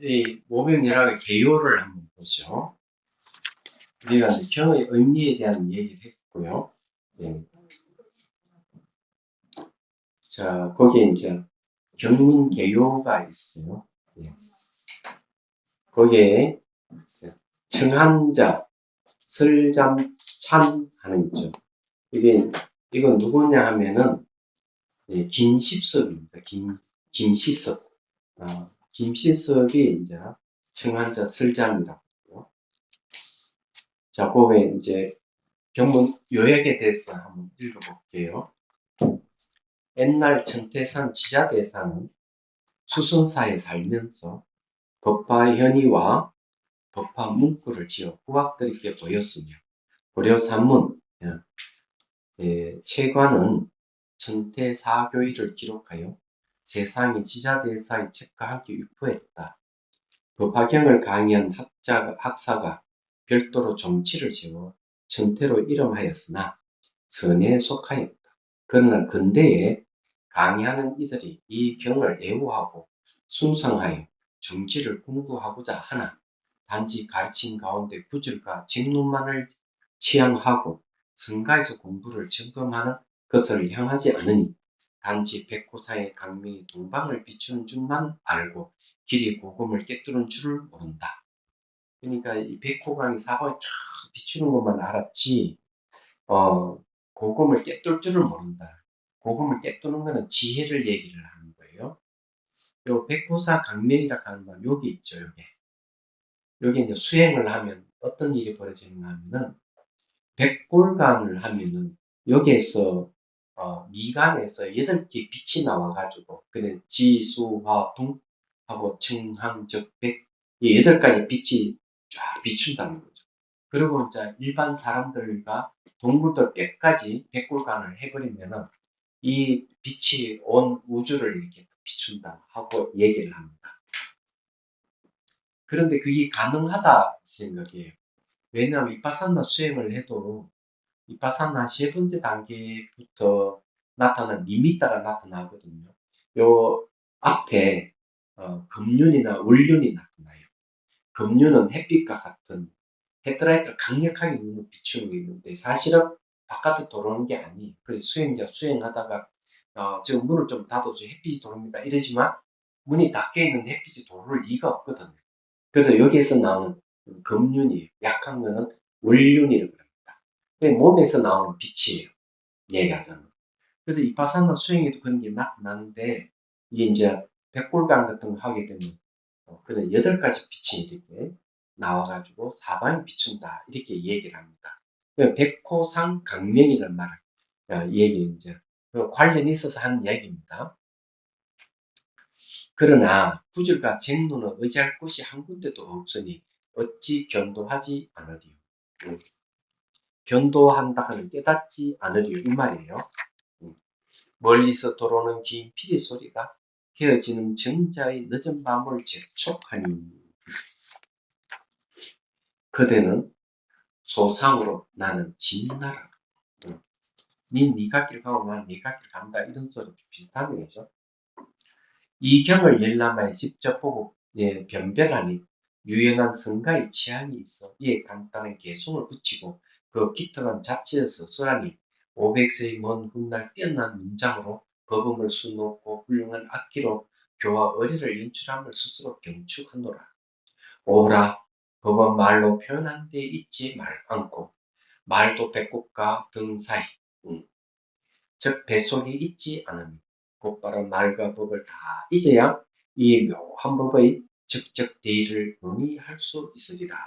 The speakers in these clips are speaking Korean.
이 모병열학의 개요를 한번 보죠. 우리가 이제 경의 의미에 대한 얘기를 했고요. 예. 자, 거기에 이제 경문 개요가 있어요. 예. 거기에 청한자, 설잠찬 하는 있죠. 이건 누구냐 하면은 김시섭입니다. 김시섭. 김시섭이 이제 청한자 설잠이라고. 자, 거기에 이제 경문 요약에 대해서 한번 읽어볼게요. 옛날 천태산 지자대사는 수선사에 살면서 법화 현의와 법화 문구를 지어 후학들에게 보였으며 고려산문 채관은 천태사교의를 기록하여 세상의 지자대사의 책과 함께 유포했다. 법화경을 강의한 학사가 별도로 종치를 지어 천태로 이름하였으나 선에 속하였다. 그러나 근대에 강의하는 이들이 이 경을 애호하고 숭상하여 정치를 공부하고자 하나 단지 가르친 가운데 구절과 직론만을 취향하고 성가에서 공부를 점검하는 것을 향하지 않으니 단지 백호사의 강명이 동방을 비추는 줄만 알고 길이 고금을 꿰뚫은 줄을 모른다. 그러니까 이 백호강이 사방에 쫙 비추는 것만 알았지 고금을 꿰뚫 줄을 모른다. 고금을 꿰뚫는 것은 지혜를 얘기를 하는 거예요. 요 백호사 강명이라고 하는 건 여기 있죠. 여기 이제 수행을 하면 어떤 일이 벌어지는가 하면은 백골강을 하면은 여기에서 미간에서 8개 빛이 나와가지고 그냥 지, 수, 화, 붕 하고 청항, 적, 백 이 8가지 빛이 쫙 비춘다는 거죠. 그리고 이제 일반 사람들과 동물들 뼈까지 백골강을 해버리면은 이 빛이 온 우주를 이렇게 비춘다 하고 얘기를 합니다. 그런데 그게 가능하다 생각이에요. 왜냐하면 위파사나 수행을 해도 위파사나 3번째 단계부터 나타나는 니미타가 나타나거든요. 요 앞에 금륜이나 월륜이 나타나요. 금륜은 햇빛과 같은 헤드라이트를 강력하게 눈을 비추는 게 있는데 사실은 바깥에 들어오는 게 아니에요. 그래서 수행하다가 지금 문을 좀 닫아줘 햇빛이 들어옵니다 이러지만 문이 닫혀 있는데 햇빛이 들어올 리가 없거든요. 그래서 여기에서 나오는 금륜이에요. 약한 거는 월륜이라고 합니다. 몸에서 나오는 빛이에요. 얘기하자면. 그래서 이파사나 수행에도 그런 게 나는데 이게 이제 백골강 같은 거 하게 되면 그래 8가지 빛이 이렇게 나와가지고 사방에 비춘다 이렇게 얘기를 합니다. 백호상 강명이라는 말을 얘기 이제 관련이 있어서 하는 얘기입니다. 그러나 구절과 쟁론은 의지할 곳이 한 군데도 없으니 어찌 견도하지 않으리요. 견도한다 하는 깨닫지 않으리요 이 말이에요. 멀리서 들어오는 긴 피리 소리가 헤어지는 정자의 늦은 밤을 재촉하니 그대는 소상으로 나는 진나라 네가 길 가고 나는 네가 길 간다 이런 소리 비슷한 거죠. 이 경을 열람하여 직접 보고 변별하니 유연한 성가의 취향이 있어 이에 간단한 개성을 붙이고 그 기특한 자체에서 쓰라니 500세의 먼 훗날 뛰어난 문장으로 법음을 수놓고 훌륭한 악기로 교와 의리를 연출함을 스스로 경축하노라. 오라 법은 말로 표현한 데 있지 않고 말도 배꼽과 등 사이 즉 뱃속에 있지 않으니 곧바로 말과 법을 다 잊어야 이 묘한 법의 적적 대의를 논의할 수 있으리라.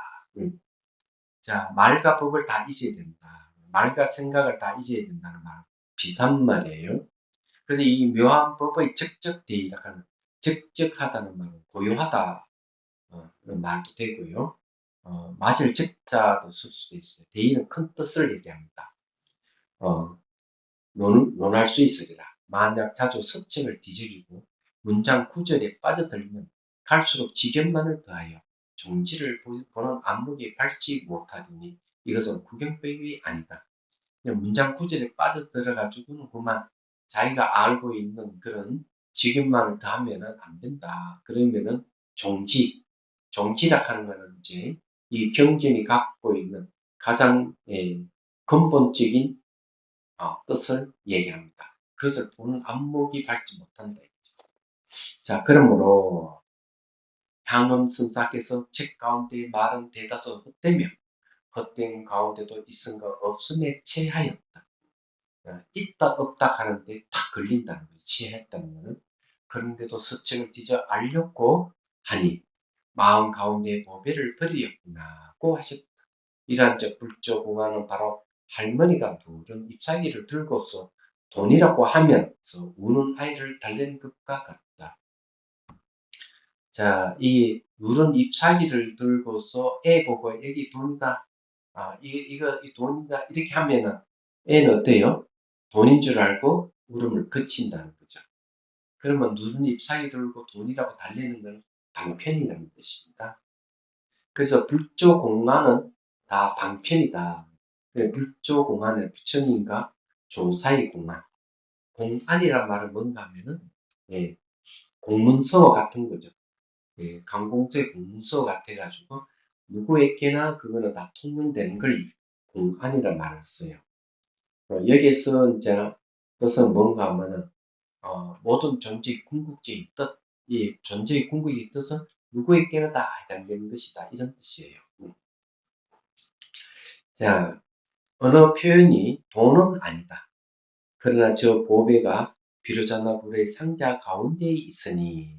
자, 말과 법을 다 잊어야 된다. 말과 생각을 다 잊어야 된다는 말 비슷한 말이에요. 그래서 이 묘한 법의 적적 대의라고 하는 적적하다는 말은 고요하다 그런 말도 되고요. 맞을 적자도 쓸 수도 있어요. 대의는 큰 뜻을 얘기합니다. 논할 수 있으리라. 만약 자주 서책을 뒤적이고 문장 구절에 빠져들면 갈수록 지경만을 더하여 종지를 보는 안목이 밝지 못하리니 이것은 구경법이 아니다. 그냥 문장 구절에 빠져들어가지고는 그만 자기가 알고 있는 그런 지경만을 더하면 안 된다. 그러면은 종지락 하는 것은 이제 이 경전이 갖고 있는 가장 근본적인 뜻을 얘기합니다. 그것을 보는 안목이 밝지 못한다. 자, 그러므로 향음 선사께서 책 가운데 말은 대다수 헛되며 헛된 가운데도 있은 것 없음에 체하였다. 있다 없다 하는데 탁 걸린다는 거지. 체했다는 거는. 그런데도 서책을 뒤져 알렸고 하니 마음 가운데 보배를 버리었구나고 하셨다. 이러한 불조공화는 바로 할머니가 누른 잎사귀를 들고서 돈이라고 하면서 우는 아이를 달래는 것과 같다. 자, 이 누른 잎사귀를 들고서 애 보고 애기 돈이다. 이거 돈이다. 이렇게 하면은 애는 어때요? 돈인 줄 알고 울음을 그친다는 거죠. 그러면 누른 잎사귀 들고 돈이라고 달리는 건 방편이라는 뜻입니다. 그래서 불조공안은 다 방편이다. 불조공안의 부처님과 조사의 공안. 공안이란 말은 뭔가 하면은 공문서 같은 거죠. 강공서의 공문서 같아가지고 누구에게나 그거는 다 통용되는 걸 공안이란 말을 써요. 여기에서 이제 뜻은 뭔가 하면은 모든 존재의 궁극적인 뜻, 이 존재의 궁극의 뜻은 누구에게나 다 해당되는 것이다. 이런 뜻이에요. 자, 언어 표현이 돈은 아니다. 그러나 저 보배가 비로자나불의 상자 가운데에 있으니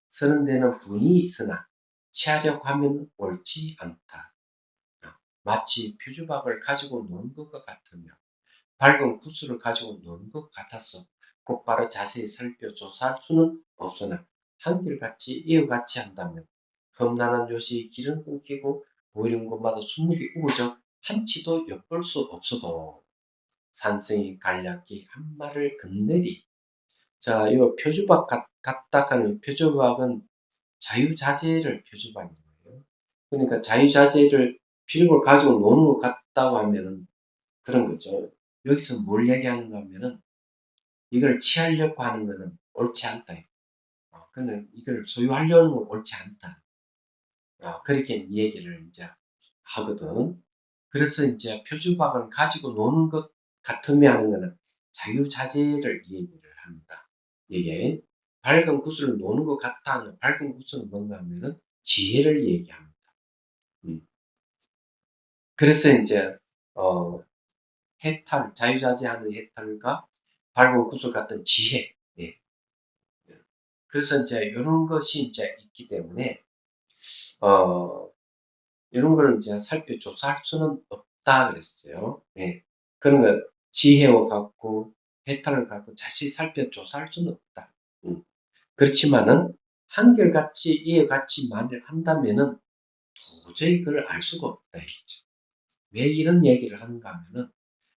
쓰는 데는 분이 있으나 취하려고 하면 옳지 않다. 마치 표주박을 가지고 노는 것과 같으며 밝은 구슬을 가지고 노는 것 같아서 곧바로 자세히 살펴 조사할 수는 없으나 한결같이 이어같이 한다면 험난한 요시 길은 끊기고 보이는 곳마다 수묵이 우거져 한치도 엿볼 수 없어도 산성이 간략히 한 말을 건네리. 자, 이 표주박 같다 하는 표주박은 자유자재를 표주박인 거예요. 그러니까 자유자재를 필요를 가지고 노는 것 같다고 하면은 그런 거죠. 여기서 뭘 얘기하는가 하면은 이걸 취하려고 하는 거는 옳지 않다. 근데 이걸 소유하려는 건 옳지 않다. 그렇게 얘기를 이제 하거든. 그래서 이제 표주박을 가지고 노는 것 같으면 하는 거는 자유자재를 얘기를 합니다. 이게 밝은 구슬을 노는 것 같다 하는 밝은 구슬은 뭔가 하면은 지혜를 얘기합니다. 그래서 이제 해탈, 자유자재하는 해탈과 밝은 구슬 같은 지혜. 예. 그래서 이제 이런 것이 이제 있기 때문에 이런 걸 이제 살펴조사할 수는 없다 그랬어요. 예. 그런 거 지혜와 같고 해탈을 갖고 자세히 살펴조사할 수는 없다. 그렇지만은 한결같이 이해같이 말을 한다면은 도저히 그걸 알 수가 없다 이거죠. 왜 이런 얘기를 하는가 하면은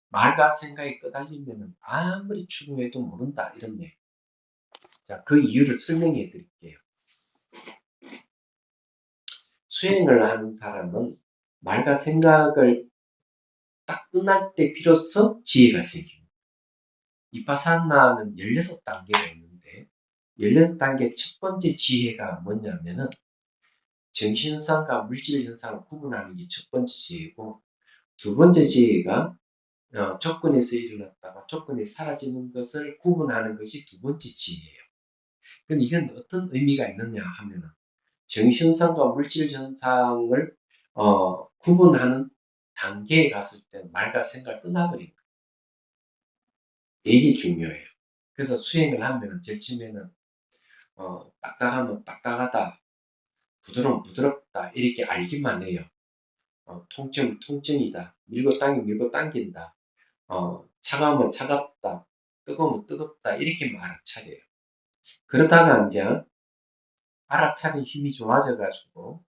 말과 생각이 끄달리면은 아무리 추구해도 모른다 이런 얘기. 자, 그 이유를 설명해 드릴게요. 수행을 하는 사람은 말과 생각을 딱 끝날 때 비로소 지혜가 생깁니다. 이파사나는 16단계가 있는데 16단계 첫 번째 지혜가 뭐냐면은 정신현상과 물질현상을 구분하는 게 첫 번째 지혜고 두 번째 지혜가 조건에서 일어났다가 조건이 사라지는 것을 구분하는 것이 두 번째 지혜예요. 근데 이건 어떤 의미가 있느냐 하면은 정신현상과 물질현상을 구분하는 단계에 갔을 때 말과 생각을 떠나버린 거예요. 이게 중요해요. 그래서 수행을 하면 제일 처음에는 딱딱하면 딱딱하다, 부드러우면 부드럽다 이렇게 알기만 해요. 통증 통증이다, 밀고 당긴다, 차가우면 차갑다, 뜨거우면 뜨겁다 이렇게 알아차려요. 그러다가 이제 알아차린 힘이 좋아져 가지고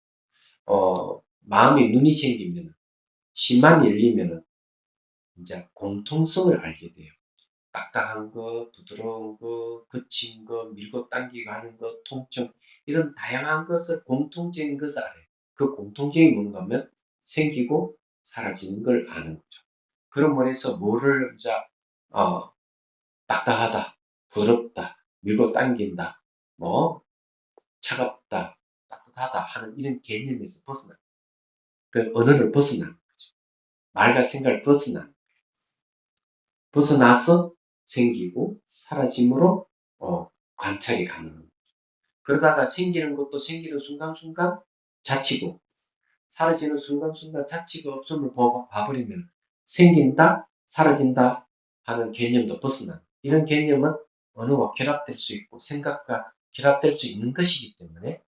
마음이 눈이 생기면 심만 열리면 이제 공통성을 알게 돼요. 딱딱한 거, 부드러운 거, 거친 거, 밀고 당기고 하는 거, 통증 이런 다양한 것을 공통적인 것을 알아요. 그 공통점이 뭔가 하면 생기고 사라지는 걸 아는 거죠. 그런 면에서 뭐를 이제 딱딱하다, 부드럽다, 밀고 당긴다, 뭐 차갑다, 따뜻하다 하는 이런 개념에서 벗어나, 그 언어를 벗어나는 거죠. 말과 생각을 벗어나서 생기고 사라짐으로 관찰이 가능합니다. 그러다가 생기는 것도 생기는 순간순간 자치고 사라지는 순간순간 자치가 없음을 봐버리면 생긴다, 사라진다 하는 개념도 벗어나. 이런 개념은 언어와 결합될 수 있고 생각과 결합될 수 있는 것이기 때문에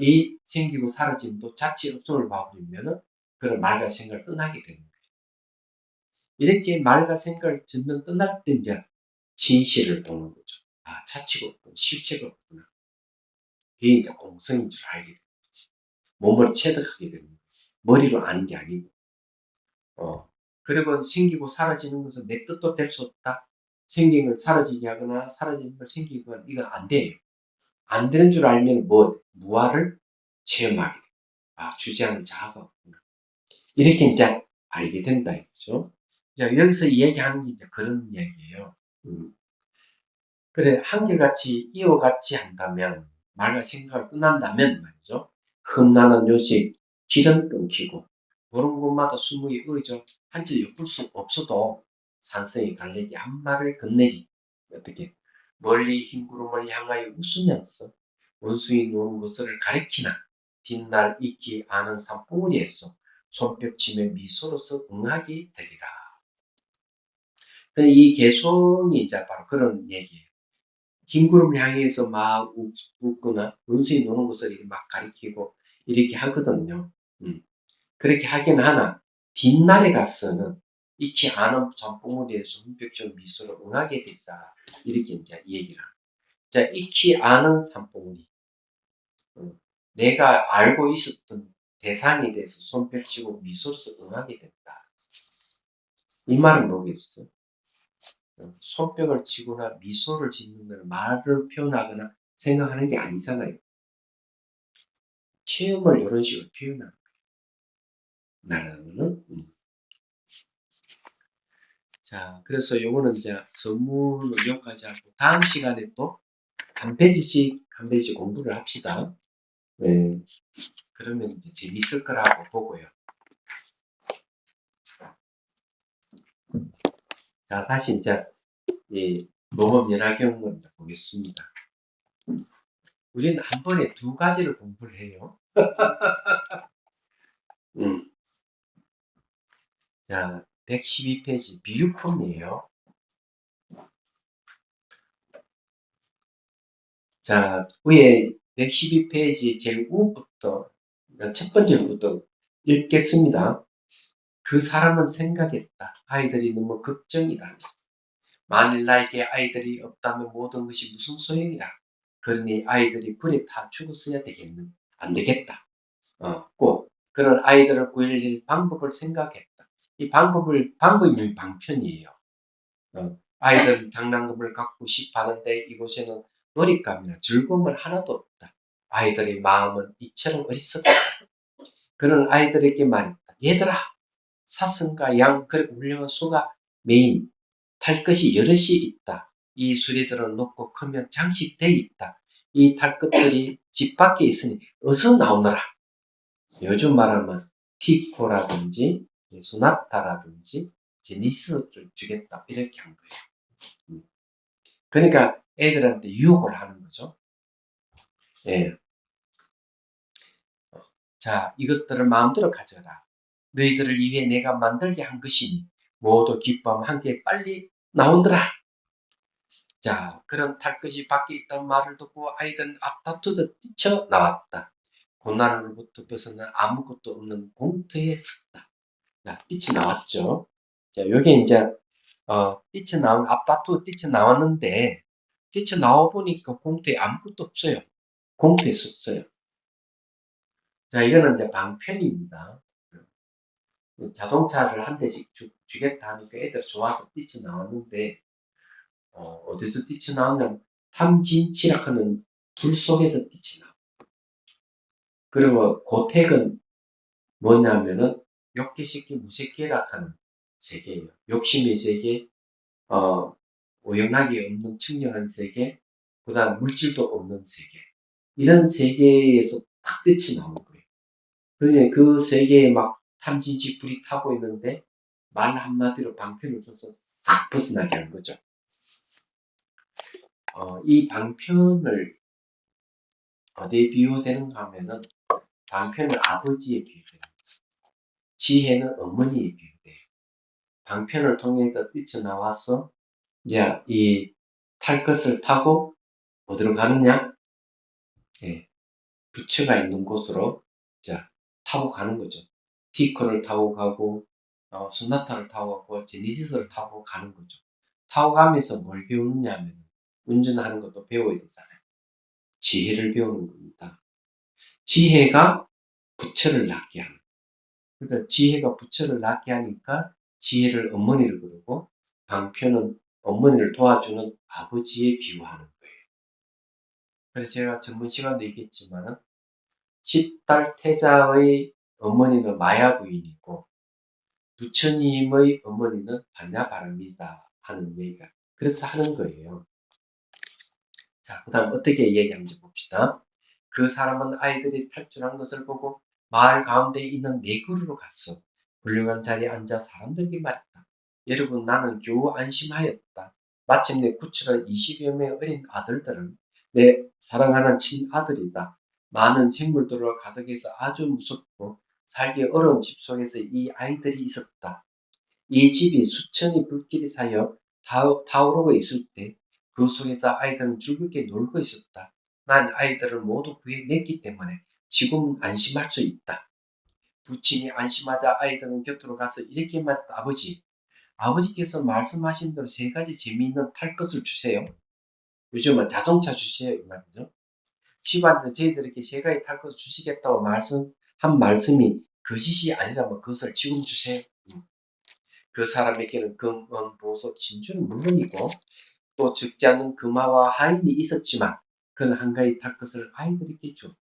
이 생기고 사라짐도 자치 없음을 봐버리면 그런 말과 생각을 떠나게 되는 거예요. 이렇게 말과 생각을 듣는 떠날 때 이제 진실을 보는 거죠. 아, 자치가 없구나, 실체가 없구나. 그게 이제 공성인 줄 알게 되는 거지. 몸을 체득하게 되는 거지. 머리로 아는 게 아니고. 그리고 생기고 사라지는 것은 내 뜻도 될 수 없다. 생긴 걸 사라지게 하거나 사라지는 걸 생기게 하거나 이건 안 돼요. 안 되는 줄 알면 무아를 체험하게 돼. 아, 주제하는 자아가 없구나. 이렇게 이제 알게 된다 이거죠. 자, 여기서 얘기하는 게 이제 그런 얘기예요. 그래, 한결같이 이어같이 한다면, 말과 생각을 떠난다면 말이죠. 흠나는 요식, 길은 끊기고, 그런 곳마다 수묵이 의죠. 한지 엿볼 수 없어도 산성이 갈래기 한 말을 건네리. 어떻게? 멀리 흰 구름을 향하여 웃으면서 원숭이 노는 것을 가리키나 뒷날 잊기 아는 산봉우리에서 손뼉치며 미소로서 응하게 되리라. 이 개송이 이제 바로 그런 얘기예요. 긴 구름을 향해서 막 웃거나 원숭이 노는 것을 막 가리키고 이렇게 하거든요. 그렇게 하긴 하나 뒷날에 가서는 익히 아는 산봉우리에서 훈백적 미소로 응하게 되리라. 이렇게 이제 얘기를 합니다. 자, 익히 아는 산봉우리. 내가 알고 있었던 대상에 대해서 손뼉치고 미소로서 응하게 된다. 이 말은 뭐겠어요? 손뼉을 치거나 미소를 짓는 건 말을 표현하거나 생각하는 게 아니잖아요. 체험을 이런 식으로 표현하는 거예요. 자, 그래서 요거는 이제 선물로 여기까지 하고 다음 시간에 또 한 페이지씩 공부를 합시다. 네. 그러면 이제 재밌을 거라고 보고요. 자, 다시 이제 이 농업 연화경을 보겠습니다. 우리는 한 번에 두 가지를 공부를 해요. 자, 112페이지 비유품이에요. 자, 위에 112페이지 제일 우부터 첫 번째부터 읽겠습니다. 그 사람은 생각했다. 아이들이 너무 걱정이다. 만일 나에게 아이들이 없다면 모든 것이 무슨 소용이라. 그러니 아이들이 불에 타 죽었어야 되겠는. 안 되겠다. 꼭 그런 아이들을 구해낼 방법을 생각했다. 이 방법이 방편이에요. 아이들은 장난감을 갖고 싶어하는데 이곳에는 놀잇감이나 즐거움은 하나도 없다. 아이들의 마음은 이처럼 어리석다. 그런 아이들에게 말했다. 얘들아, 사슴과 양 그리고 훌륭한 소가 메인 탈 것이 여럿이 있다. 이 수레들은 높고 크면 장식되어 있다. 이 탈 것들이 집 밖에 있으니 어서 나오너라. 요즘 말하면 티코라든지 소나타라든지 제니스를 주겠다 이렇게 한 거예요. 그러니까 애들한테 유혹을 하는 거죠. 예. 자, 이것들을 마음대로 가져라. 너희들을 위해 내가 만들게 한 것이니 모두 기뻐하며 함께 빨리 나오너라. 자, 그런 탈 것이 밖에 있다는 말을 듣고 아이들은 앞다투듯 뛰쳐나왔다. 고난으로부터 벗어나 아무것도 없는 공터에 섰다. 자, 뛰쳐나왔죠. 자, 요게 이제 앞다투 뛰쳐나왔는데 뛰쳐나와 보니까 공터에 아무것도 없어요. 공터에 섰어요. 자, 이거는 이제 방편입니다. 자동차를 한 대씩 주겠다 하니까 애들 좋아서 뛰쳐나왔는데 어디서 뛰쳐나왔냐면 탐진치락하는 불 속에서 뛰쳐나와. 그리고 고택은 뭐냐면은 욕계식기 무색계락하는 세계예요. 욕심의 세계, 오용락이 없는 청정한 세계, 그 다음 물질도 없는 세계. 이런 세계에서 싹 끝이 나오는 거예요. 그러니 그 세계에 막 탐진치 불이 타고 있는데 말 한마디로 방편을 써서 싹 벗어나게 하는 거죠. 이 방편을 어디에 비유되는가 하면은 방편은 아버지에 비유돼요. 지혜는 어머니에 비유돼요. 방편을 통해서 뛰쳐나와서 이제 이 탈 것을 타고 어디로 가느냐? 예, 부처가 있는 곳으로 자 타고 가는 거죠. 티커를 타고 가고 소나타를 타고 가고 제니시스를 타고 가는 거죠. 타고 가면서 뭘 배우느냐 하면 운전하는 것도 배워야 되잖아요. 지혜를 배우는 겁니다. 지혜가 부처를 낳게 하는. 그래서 지혜가 부처를 낳게 하니까 지혜를 어머니를 부르고 방편은 어머니를 도와주는 아버지에 비유하는 거예요. 그래서 제가 전문 시간도 얘기했지만은 10달 태자의 어머니는 마야 부인이고 부처님의 어머니는 반야바람이다 하는 얘기가 그래서 하는 거예요. 자, 그 다음 어떻게 얘기하는지 봅시다. 그 사람은 아이들이 탈출한 것을 보고 마을 가운데 있는 네 그루로 갔어. 훌륭한 자리에 앉아 사람들에게 말했다. 여러분, 나는 겨우 안심하였다. 마침내 구출한 20여 명의 어린 아들들은 내 사랑하는 친아들이다. 많은 생물들로 가득해서 아주 무섭고 살기 어려운 집 속에서 이 아이들이 있었다. 이 집이 수천이 불길이 사여 타오르고 있을 때 그 속에서 아이들은 즐겁게 놀고 있었다. 난 아이들을 모두 구해냈기 때문에 지금 안심할 수 있다. 부친이 안심하자 아이들은 곁으로 가서 이렇게 말했다. 아버지께서 말씀하신 대로 세 가지 재미있는 탈 것을 주세요. 요즘은 자동차 주세요 이 말이죠. 집안에서 저희들에게 세 가지 탈 것을 주시겠다고 한 말씀이 거짓이 아니라면 그것을 지금 주세요. 그 사람에게는 금, 은, 보석, 진주는 물론이고 또 적지 않은 금화와 하인이 있었지만 그는 한 가지 탈 것을 아이들에게 주었다.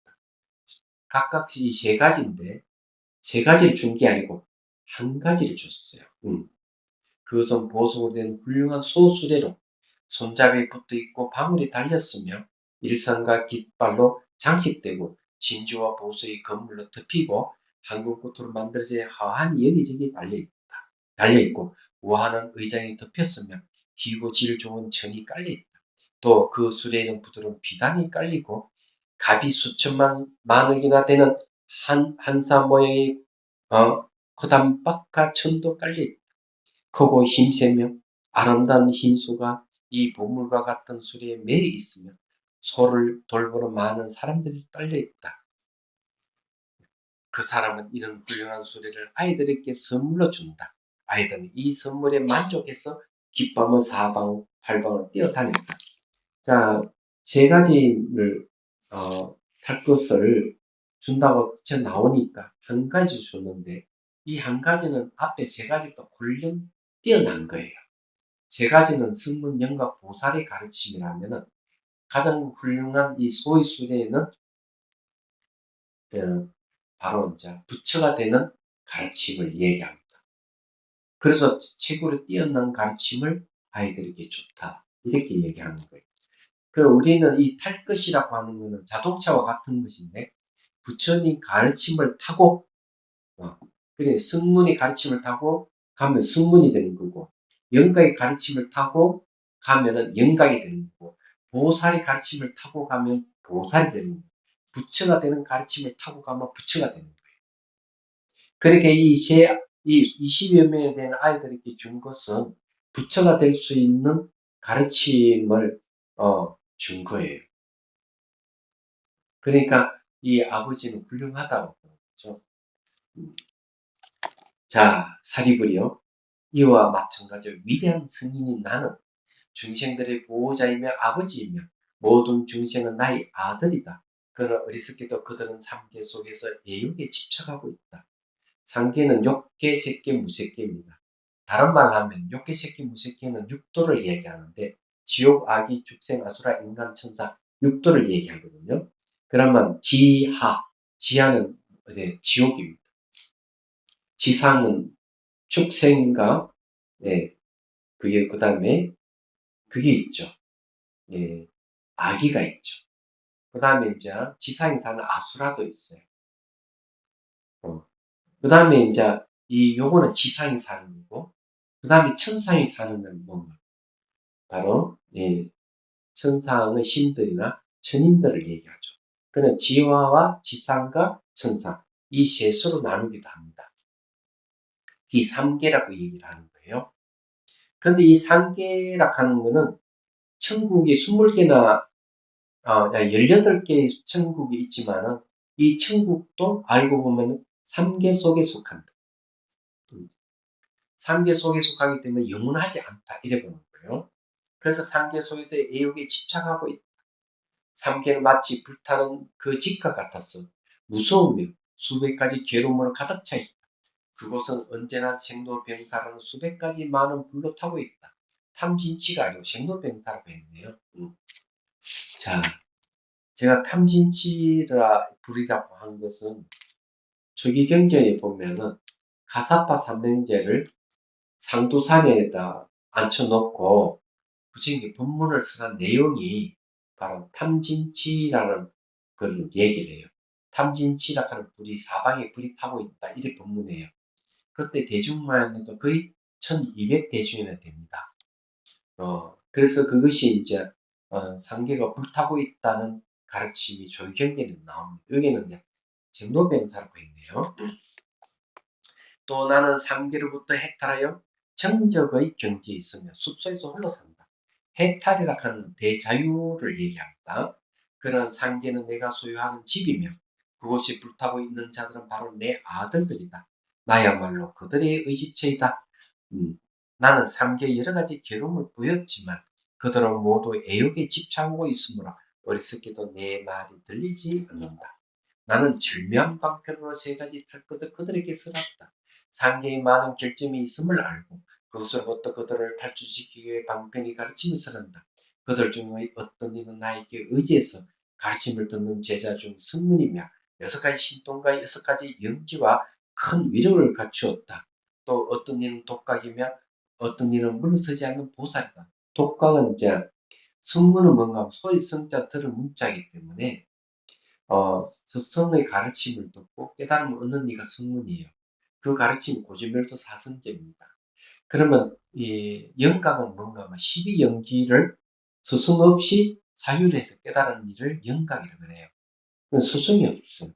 각각 이 세 가지인데 세 가지를 준 게 아니고 한 가지를 줬어요. 그것은 보석으로 된 훌륭한 소수레로 손잡이에 붙어 있고 방울이 달렸으며 일선과 깃발로 장식되고 진주와 보석의 건물로 덮이고 황금꽃으로 만들어진 화환이 여기저기 달려있고 우아한 의장이 덮였으며 희고 질 좋은 천이 깔려있다. 또 그 수레에는 부드러운 비단이 깔리고 갑이 수천만 만억이나 되는 한사 모양의 거담박하 천도 깔려있다. 크고 힘세며 아름다운 흰 소가 이 보물과 같은 수레에 매여 있으며 소를 돌보러 많은 사람들이 딸려있다. 그 사람은 이런 훌륭한 수레를 아이들에게 선물로 준다. 아이들은 이 선물에 만족해서 기뻐하며 사방 팔방을 뛰어다녔다. 자, 세 가지를 탈 것을 준다고 쳐 나오니까 한 가지 줬는데 이 한 가지는 앞에 세 가지보다 훨씬 뛰어난 거예요. 세 가지는 승문, 영각, 보살의 가르침이라면은 가장 훌륭한 이 소위 수레에는 바로 이제 부처가 되는 가르침을 얘기합니다. 그래서 최고로 뛰어난 가르침을 아이들에게 줬다. 이렇게 얘기하는 거예요. 우리는 이 탈 것이라고 하는 것은 자동차와 같은 것인데 부처님 가르침을 타고 그래 승문의 가르침을 타고 가면 승문이 되는 거고 영각의 가르침을 타고 가면은 영각이 되는 거고 보살의 가르침을 타고 가면 보살이 되는 거고 부처가 되는 가르침을 타고 가면 부처가 되는 거예요. 그렇게 이 20여 명에 되는 아이들에게 준 것은 부처가 될 수 있는 가르침을 준 거예요. 그러니까 이 아버지는 훌륭하다고 그러죠. 자, 사리불이요. 이와 마찬가지로 위대한 승인인 나는 중생들의 보호자이며 아버지이며 모든 중생은 나의 아들이다. 그러나 어리석게도 그들은 삼계 속에서 애욕에 집착하고 있다. 삼계는 욕계, 색계, 무색계입니다. 다른 말로 하면 욕계, 색계, 무색계는 육도를 얘기하는데 지옥, 아기, 축생, 아수라, 인간, 천사 육도를 얘기하거든요. 그러면 지하는 지옥입니다. 지상은 축생과 그게 그 다음에 그게 있죠. 아기가 있죠. 그 다음에 이제 지상에 사는 아수라도 있어요. 그 다음에 이제 요거는 지상에 사는 거고, 그 다음에 천상에 사는 건 뭔가? 바로, 천상의 신들이나 천인들을 얘기하죠. 그는 지화와 지상과 천상, 이 셋으로 나누기도 합니다. 이 3개라고 얘기를 하는 거예요. 근데 이 3개라고 하는 거는 천국이 20개나 18개의 천국이 있지만은 이 천국도 알고 보면 3개 속에 속한다. 3개 속에 속하기 때문에 영원하지 않다. 이래 보는 거예요. 그래서 3개 속에서 애욕에 집착하고 있다. 3개는 마치 불타는 그 집과 같았어. 무서우며 수백 가지 괴로움으로 가득 차 있다. 그곳은 언제나 생로병사라는 수백 가지 많은 불로 타고 있다. 탐진치가 아니고 생로병사라고 했네요. 자, 제가 탐진치라 불이라고 한 것은 초기 경전에 보면은 가사파 삼명제를 상두산에다 앉혀놓고 부처님이 법문을 쓰는 내용이 바로 탐진치라는 걸 얘기를 해요. 탐진치라 하는 불이 사방에 불이 타고 있다. 이래 법문이에요. 그때 대중만 해도 거의 1200대중이나 됩니다. 그래서 그것이 이제 상계가 불타고 있다는 가르침이 조경계는 나옵니다. 여기는 이제 정로병사라고 했네요. 또 나는 상계로부터 해탈하여 정적의 경지에 있으며 숲속에서 홀로 산다. 해탈이라 하는 대자유를 얘기합니다. 그런 상계는 내가 소유하는 집이며 그곳이 불타고 있는 자들은 바로 내 아들들이다. 나야말로 그들의 의지체이다. 나는 상계에 여러 가지 괴로움을 보였지만 그들은 모두 애욕에 집착하고 있으므로 어리석게도 내 말이 들리지 않는다. 나는 절묘한 방편으로 세 가지 탈 것을 그들에게 쓰았다. 상계에 많은 결점이 있음을 알고 그것으로부터 그들을 탈출시키기 위해 방편이 가르침을 쓰는다. 그들 중의 어떤 이는 나에게 의지해서 가르침을 듣는 제자 중 승문이며 6가지 신통과 6가지 영지와 큰 위력을 갖추었다. 또 어떤 이는 독각이며 어떤 이는 물러서지 않는 보살이다. 독각은 이제 승문은 뭔가 소리 성자 들은 문자이기 때문에 스승의 가르침을 듣고 깨달음을 얻는 이가 승문이에요. 그 가르침이 고지멸도 사성제입니다. 그러면 이 영각은 뭔가 12영기를 스승 없이 사유해서 깨달은 일을 영각이라고 해요. 스승이 없어요.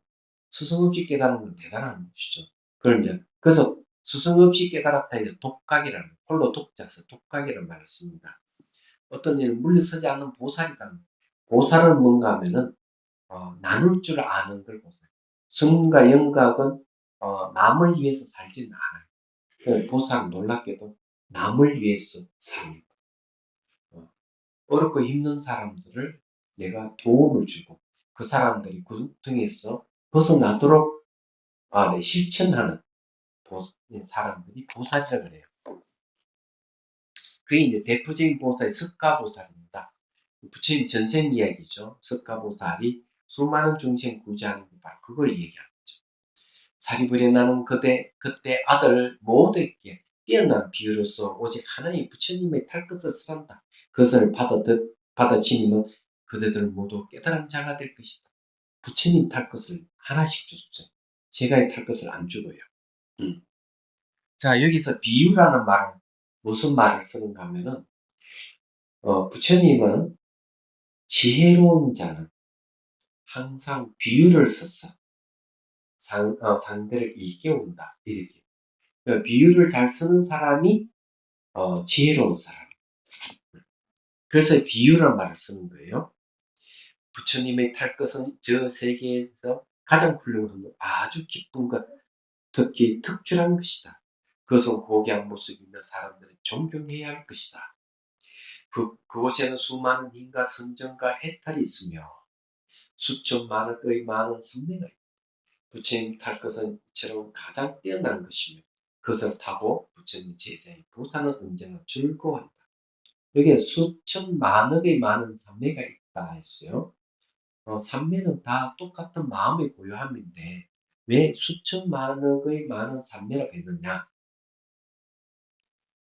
스승 없이 깨달은 건 대단한 것이죠. 그래서 스승 없이 깨달았다 해서 독각이라는 홀로 독자서 독각이라는 말을 씁니다. 어떤 일은 물러서지 않는 보살이다. 보살은 뭔가 하면은 나눌 줄 아는 걸 보살. 승과 영각은 남을 위해서 살지는 않아요. 보살은 놀랍게도 남을 위해서 살고 어렵고 힘든 사람들을 내가 도움을 주고 그 사람들이 고통에서 벗어나도록 실천하는 사람들이 보살이라고 그래요. 그게 이제 대표적인 보살이 석가보살입니다. 부처님 전생 이야기죠. 석가보살이 수많은 중생 구제하는 게 바로 그걸 얘기하는 거죠. 사리불에 나는 그때 아들 모두에게 뛰어난 비유로서 오직 하나님 부처님의 탈 것을 쓰란다. 그것을 받아치니면 그대들 모두 깨달은 자가 될 것이다. 부처님 탈 것을 하나씩 줬어요. 제가 탈 것을 안 주고요. 자, 여기서 비유라는 말은 무슨 말을 쓰는가 하면은 부처님은 지혜로운 자는 항상 비유를 써서 상대를 일깨운다. 이렇게. 그러니까 비유를 잘 쓰는 사람이 지혜로운 사람. 그래서 비유란 말을 쓰는 거예요. 부처님의 탈 것은 저 세계에서 가장 훌륭한 아주 기쁜 것, 특히 특출한 것이다. 그것은 고귀한 모습이며 사람들이 존경해야 할 것이다. 그곳에는 수많은 힘과 선정과 해탈이 있으며 수천만억의 많은 선배가 있다. 부처님 탈 것은 이처럼 가장 뛰어난 것이며 그것을 타고 부처님 제자의 보살은 언제나 즐거워한다. 여기에 수천만억의 많은 선배가 있다 했어요. 삼매는 다 똑같은 마음의 고요함인데 왜 수천만억의 많은 삼매라고 했느냐?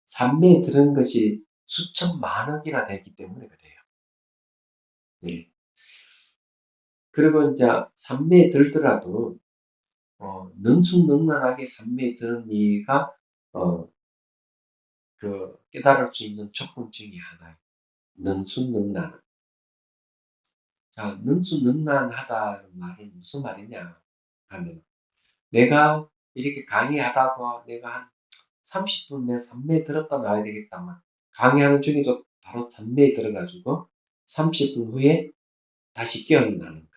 삼매에 들은 것이 수천만억이나 되기 때문에 그래요. 네. 그리고 이제 산매에 들더라도 능수능란하게 산매에 드는 네가 깨달을 수 있는 조건 중에 하나예요. 능수능란. 자, 능수능란하다는 말은 무슨 말이냐 하면, 내가 이렇게 강의하다가 내가 한 30분 내 산매에 들었다 나와야 되겠다만, 강의하는 중에도 바로 산매에 들어가지고 30분 후에 다시 깨어나는 거.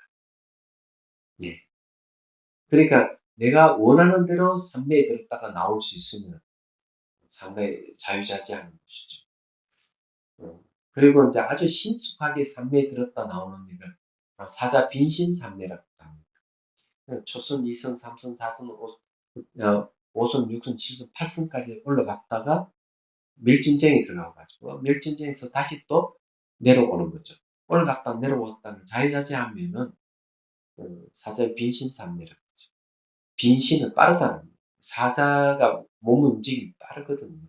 네. 그러니까 내가 원하는 대로 산매에 들었다가 나올 수 있으면 상당히 자유자재하는 것이죠. 그리고 이제 아주 신속하게 산매에 들었다 나오는 일을 사자 빈신 산매라고 합니다. 초선, 2선, 3선, 4선, 5선, 6선, 7선, 8선까지 올라갔다가 밀진쟁이 들어가가지고 밀진쟁에서 다시 또 내려오는 거죠. 올라갔다 내려왔다는 자유자재하면은 사자의 빈신산매라고 하죠. 빈신은 빠르다는 거예요. 사자가 몸의 움직임이 빠르거든요.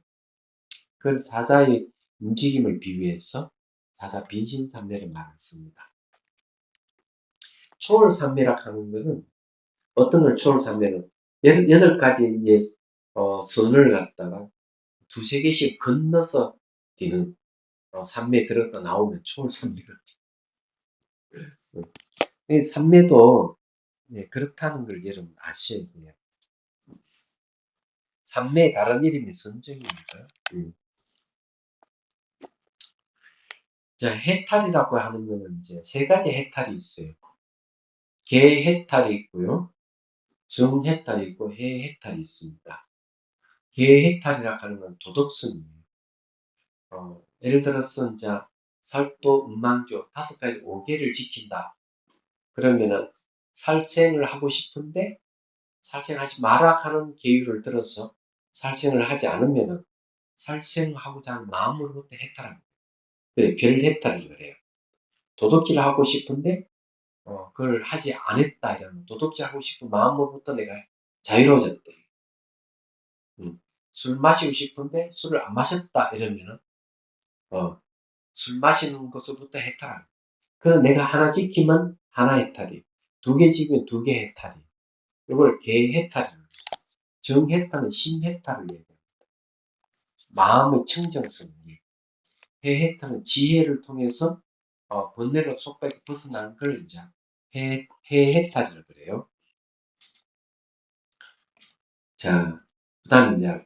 그 사자의 움직임을 비유해서 사자 빈신산매를 말했습니다. 초월산매라고 하는 것은 어떤 걸 초월산매는 8가지 이제 선을 갖다가 두세 개씩 건너서 뛰는 산매에 들었다 나오면 초월산매가 돼요. 산매도 그렇다는 걸 여러분 아셔야 돼요. 산매의 다른 이름이 선정입니다. 자, 해탈이라고 하는 거는 이제 세 가지 해탈이 있어요. 계해탈이 있고요. 정해탈이 있고 해해탈이 있습니다. 계해탈이라고 하는 건 도덕성이에요. 예를 들어서 이제 살도, 음망조 5가지 5개를 지킨다. 그러면은 살생을 하고 싶은데 살생하지 마라 하는 계율을 들어서 살생을 하지 않으면은 살생하고자 하는 마음으로부터 해탈합니다. 그래, 별 해탈을 그래요. 도둑질 하고 싶은데 그걸 하지 않았다 이러면 도둑질 하고 싶은 마음으로부터 내가 자유로워졌대. 술 마시고 싶은데 술을 안 마셨다 이러면은 술 마시는 것으로부터 해탈합니다. 그래서 내가 하나 지키면 하나 해탈이, 2개 지키면 2개 해탈이. 이걸 계해탈이라고 합니다. 정해탈은 심해탈을 얘기합니다. 마음의 청정성. 해해탈은 지혜를 통해서 번뇌로 속박에서 벗어나는 걸 이제 해해탈이라고 그래요. 자, 그 다음에 이제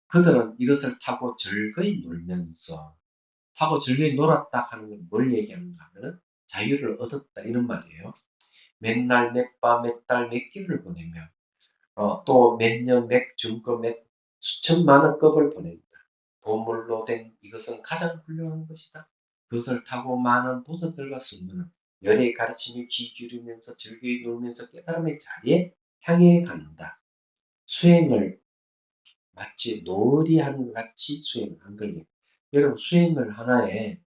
그들은 이것을 타고 즐거이 놀면서, 타고 즐거이 놀았다 하는 건 뭘 얘기하는가 하면은 자유를 얻었다 이런 말이에요. 몇 날, 몇 밤, 몇 달, 몇 개월을 보내며 또 몇 년, 몇 중거, 몇 수천만원 급을 보낸다. 보물로 된 이것은 가장 훌륭한 것이다. 그것을 타고 많은 보살들과 승무는 열의 가르침에 귀 기울이면서 즐거이 놀면서 깨달음의 자리에 향해 간다. 수행을 마치 놀이하는 것 같이 수행한 거예요. 여러분 수행을 하나의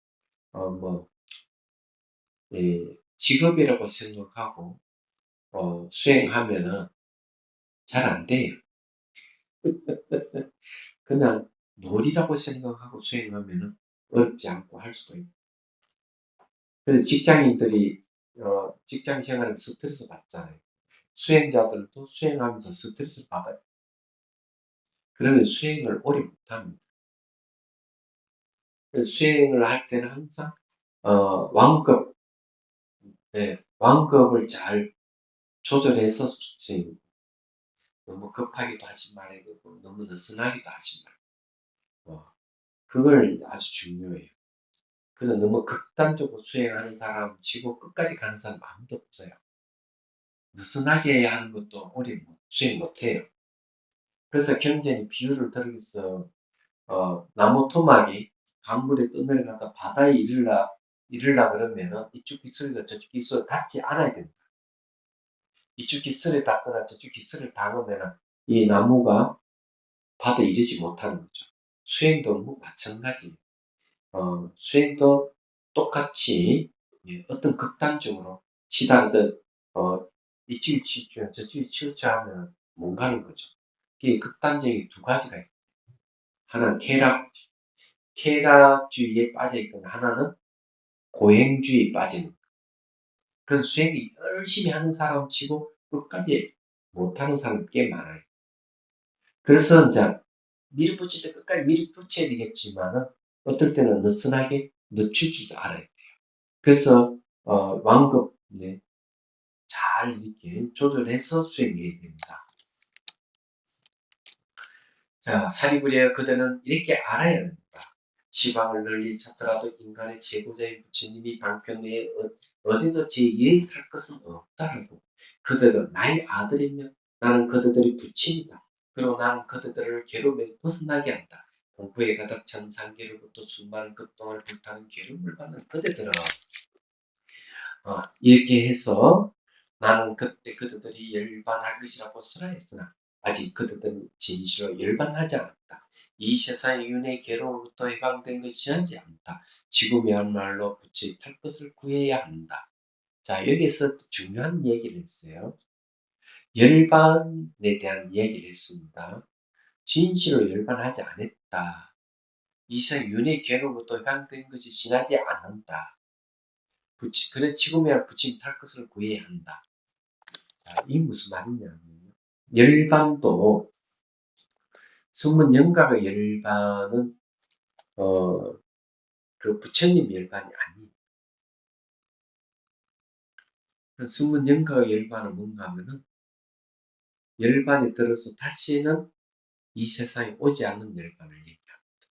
직업이라고 생각하고 수행하면은 잘 안 돼요. 그냥 놀이라고 생각하고 수행하면은 어렵지 않고 할 수도 있고. 그래서 직장인들이 직장 생활에 스트레스 받잖아요. 수행자들도 수행하면서 스트레스를 받아요. 그러면 수행을 오래 못합니다. 그래서 수행을 할 때는 항상 왕급, 왕급을 잘 조절해서 수행. 너무 급하기도 하지 말아야 되고 너무 느슨하기도 하지 말고 그걸 아주 중요해요. 그래서 너무 극단적으로 수행하는 사람 치고 끝까지 가는 사람 아무도 없어요. 느슨하게 하는 것도 오래 수행 못해요. 그래서 경전이 비유를 들어서 나무 토막이 강물에 떠내려가다 바다에 이르려 그러면은 이쪽 기슬과 저쪽 기슬 닿지 않아야 된다. 이쪽 기슬에 닿거나 저쪽 기슬을 닿으면은 이 나무가 바다에 이르지 못하는 거죠. 수행도 마찬가지. 수행도 똑같이 어떤 극단적으로 치달아서 이쪽이 치우쳐 저쪽이 치우쳐 하면 못 가는 거죠. 이게 극단적인 2가지가 있어요. 하나는 쾌락주의에 빠져 있거나 하나는 고행주의에 빠지는 거. 그래서 수행이 열심히 하는 사람 치고 끝까지 못하는 사람이 꽤 많아요. 그래서 이제 밀어붙일 때 끝까지 밀어붙여야 되겠지만은 어떨 때는 느슨하게 늦출 줄도 알아야 돼요. 그래서 완급 네, 잘 이렇게 조절해서 수행해야 됩니다. 자, 사리부리여 그대는 이렇게 알아야 합니다. 시방을 널리 찾더라도 인간의 제고자인 부처님이 방편 외에 어디도 제 예의 탈 것은 없다라고. 그들은 나의 아들이며 나는 그들의 부친이다. 그리고 나는 그들을 괴로움에 벗어나게 한다. 공부에 가득 찬 상계로부터 수많은 급동을 불타는 괴로움을 받는 그들은 이렇게 해서 나는 그때 그들이 열반할 것이라고 설하였으나 아직 그들은 진실로 열반하지 않았다. 이 세상의 윤회 괴로움부터 해방된 것이 하지 않다. 지금이야말로 부처의 탈 것을 구해야 한다. 자, 여기서 중요한 얘기를 했어요. 열반에 대한 얘기를 했습니다. 진실로 열반하지 않았다. 이 세상 윤회 괴로움부터 해방된 것이 지나지 않는다. 그래 지금이야 부처님 탈 것을 구해야 한다. 자, 이 무슨 말이냐면 열반도 성문 영가의 열반은 그 부처님 열반이 아니에요. 성문 영가의 열반은 뭔가 하면은 열반에 들어서 다시는 이 세상에 오지 않는 열반을 얘기합니다.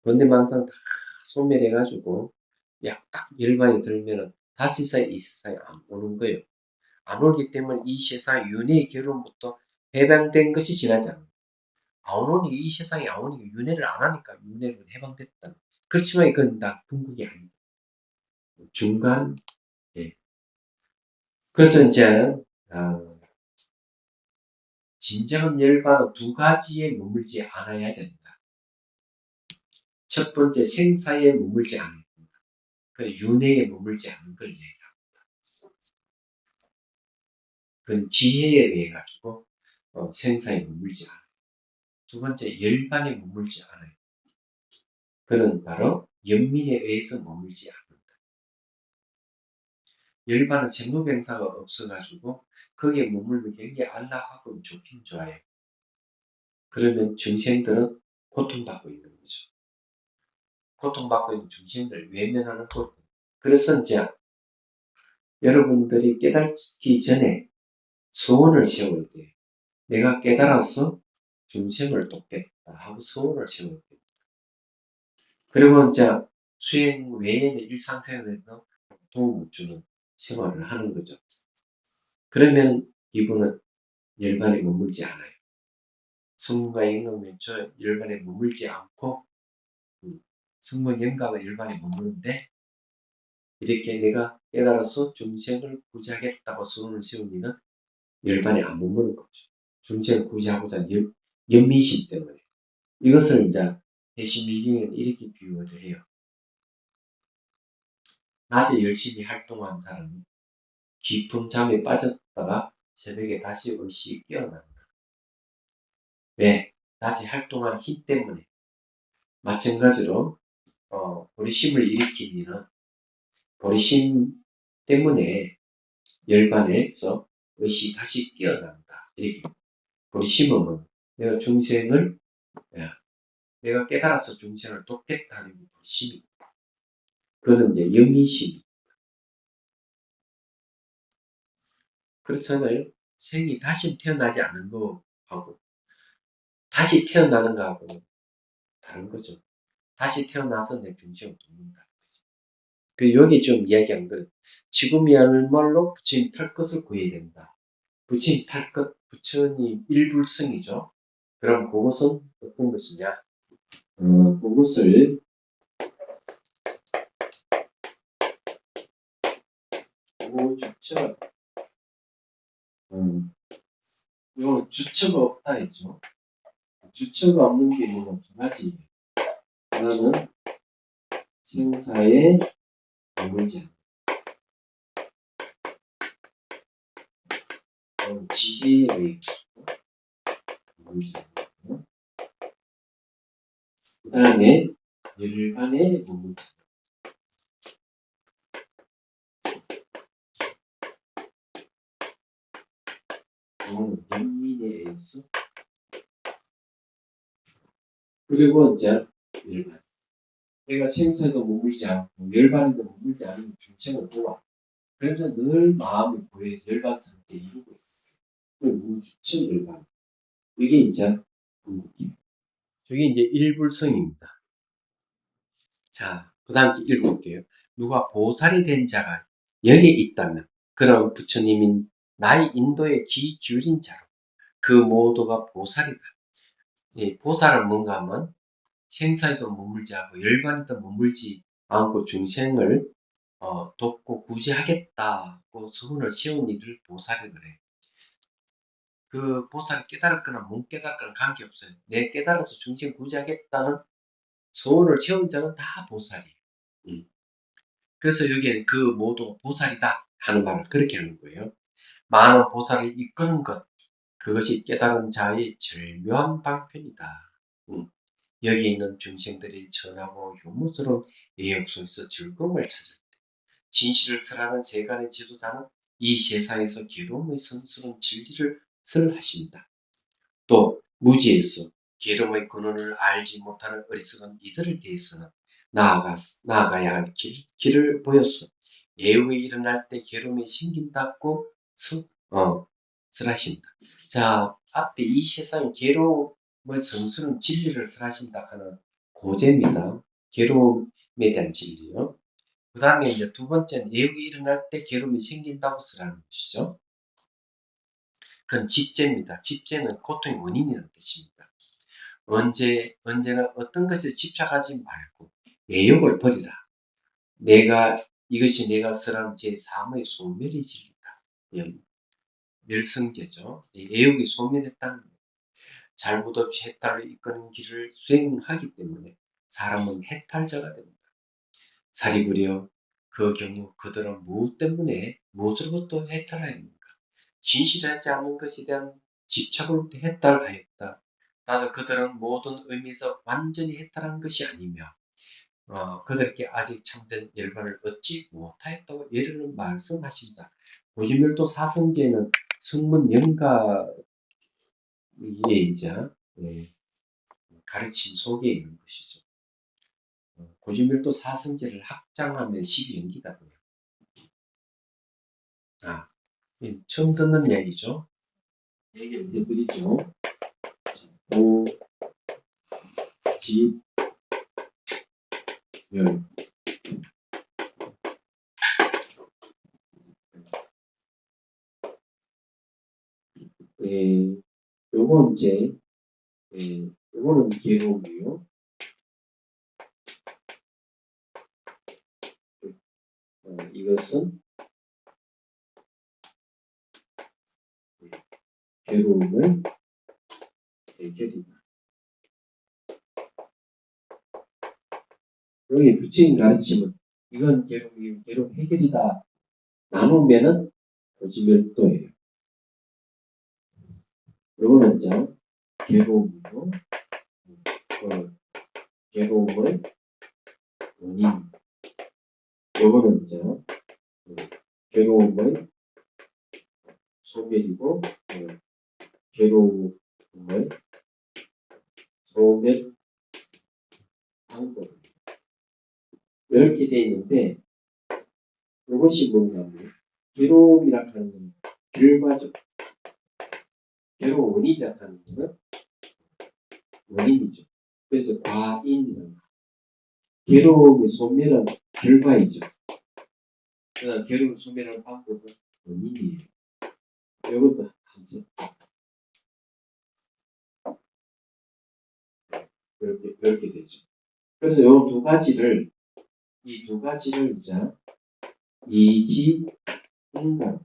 번뇌망상 다 소멸해가지고 딱 열반이 들면은 다시 이 세상에 안 오는 거예요. 안 오기 때문에 이 세상 윤회의 괴로움부터 해방된 것이 지나지 않아요. 아오노니 이 세상에 아오니 윤회를 안 하니까 윤회를 해방됐다. 그렇지만 이건 다 궁극이 아니다. 중간, 예. 그래서 이제 진정한 열반은 두 가지에 머물지 않아야 된다. 첫 번째 생사에 머물지 않는 겁니다. 그 윤회에 머물지 않는 걸 얘기합니다. 그건 지혜에 의해 가지고 생사에 머물지 않아요. 두 번째 열반에 머물지 않아요. 그는 바로 연민에 의해서 머물지 않는다. 열반은 생로병사가 없어가지고 거기에 머물면 굉장히 안락하고 좋긴 좋아요. 그러면 중생들은 고통받고 있는 거죠. 고통받고 있는 중생들을 외면하는 고통. 그래서 이제 여러분들이 깨닫기 전에 소원을 세워야 돼요. 내가 깨달아서 중생을 돕겠다 하고 소원을 세워야 돼요. 그리고 이제 수행 외에는 일상생활에서 도움을 주는 생활을 하는 거죠. 그러면 이분은 열반에 머물지 않아요. 성문과 영광면처 열반에 머물지 않고 성문 영광의 열반에 머무는데 이렇게 내가 깨달아서 중생을 구제하겠다고 소원을 세우니는 열반에 안 머무는 거죠. 중생을 구제하고자 연민심 때문에. 이것을 이제 해심일경에는 이렇게 비유를 해요. 낮에 열심히 활동한 사람은 깊은 잠에 빠졌다가 새벽에 다시 의식이 깨어난다. 왜? 낮에 활동한 힘 때문에. 마찬가지로 보리심을 일으키는 보리심 때문에 열반에서 의식이 다시 깨어난다. 이렇게 보리심은 뭐 내가 중생을 내가 깨달아서 중생을 돕겠다는 보리심이 그거는 이제 영민심. 그렇잖아요. 생이 다시 태어나지 않는 거하고 다시 태어나는 거하고 다른 거죠. 다시 태어나서 내 중생을 돕는다. 그 여기 좀 이야기한 건 지금이야말로 부처님 탈 것을 구해야 된다. 부처님 탈 것, 부처님 일불성이죠. 그럼 그것은 어떤 것이냐? 그것을 주처, 요 주처가 없다 했죠. 주처가 없는 게 뭐가 두 가지. 하나는 생사에 머물지 않고 지혜에 의해 머물지 않고 그 다음에 열반에 머물지 않고 경우는 영민에 의해서 그리고 이제 열반. 내가 생사에도 머물지 않고 열반에도 머물지 않은 중생을 보아. 그래서 늘 마음이 고여서 열반 상태에 이루고 있어요. 그 무주체 열반. 이게 이제 궁극기. 저게 이제 일불성입니다. 자, 그 다음 읽어볼게요. 누가 보살이 된 자가 여기에 있다면 그럼 부처님인 나의 인도에 귀 기울인 자로 그 모두가 보살이다. 예, 보살은 뭔가 하면 생사에도 머물지 않고 열반에도 머물지 않고 중생을 돕고 구제하겠다고 소문을 세운 이들 보살이 그래. 그 보살이 깨달았거나 못 깨달았거나 관계없어요. 내 깨달아서 중생 구제하겠다는 소원을 세운 자는 다 보살이에요. 그래서 여기에 그 모두 보살이다 하는 말을 그렇게 하는 거예요. 많은 보살을 이끄는 것, 그것이 깨달은 자의 절묘한 방편이다. 여기 있는 중생들이 천하고 흉무스러운 애욕 속에서 즐거움을 찾을 때 진실을 설하는 세간의 지도자는 이 세상에서 괴로움의 성스러운 진리를 설하신다. 또 무지에서 괴로움의 근원을 알지 못하는 어리석은 이들을 대해서는 나아가야 할 길을 보였어. 애욕이 일어날 때 괴로움이 생긴다고 설하신다. 자, 앞에 이 세상의 괴로움의 성스러운 진리를 설하신다 하는 고제입니다. 괴로움에 대한 진리요. 그 다음에 이제 두 번째는 애욕이 일어날 때 괴로움이 생긴다고 설하는 것이죠. 그건 집재입니다. 집재는 고통의 원인이라는 뜻입니다. 언제나 어떤 것에 집착하지 말고 애욕을 버리라. 이것이 내가 설한 제3의 소멸의 진리다. 멸성제죠. 애욕이 소멸했다는 거예요. 잘못 없이 해탈을 이끄는 길을 수행하기 때문에 사람은 해탈자가 됩니다. 사리부려 그 경우 그들은 무엇 때문에 무엇으로부터 해탈하였는가? 진실하지 않는 것에 대한 집착으로부터 해탈하였다. 따라 그들은 모든 의미에서 완전히 해탈한 것이 아니며 그들께 아직 참된 열반을 얻지 못하였다고 예를 말씀하신다. 고지멸도 사성제는 성문 영가의 이제 가르침 속에 있는 것이죠. 고지멸도 사성제를 확장하면 12연기가 돼요. 처음 듣는 이야기죠. 얘기를 해드리죠. 고, 지, 멸. 요건 이제, 요거는 괴로움이요. 이것은 괴로움을 해결이다. 여기 부처님 가르침은 이건 괴로움 해결이다. 나누면은 고지멸도예요. 요거는 이제 괴로움이고, 괴로움의 원인. 요거는 이제 괴로움의 소멸이고, 괴로움의 소멸 방법. 이렇게 되어 있는데, 이것이 뭐냐면, 괴로움이라 하는 건 결과죠. 괴로움 원인이라 하는 거는 원인이죠. 그래서 과인이라는 거. 괴로움의 소멸은 결과이죠. 그다음 괴로움 소멸하는 방법은 원인이에요. 이것도 한서 이렇게 되죠. 그래서 이 두 가지를 이제 이지인가.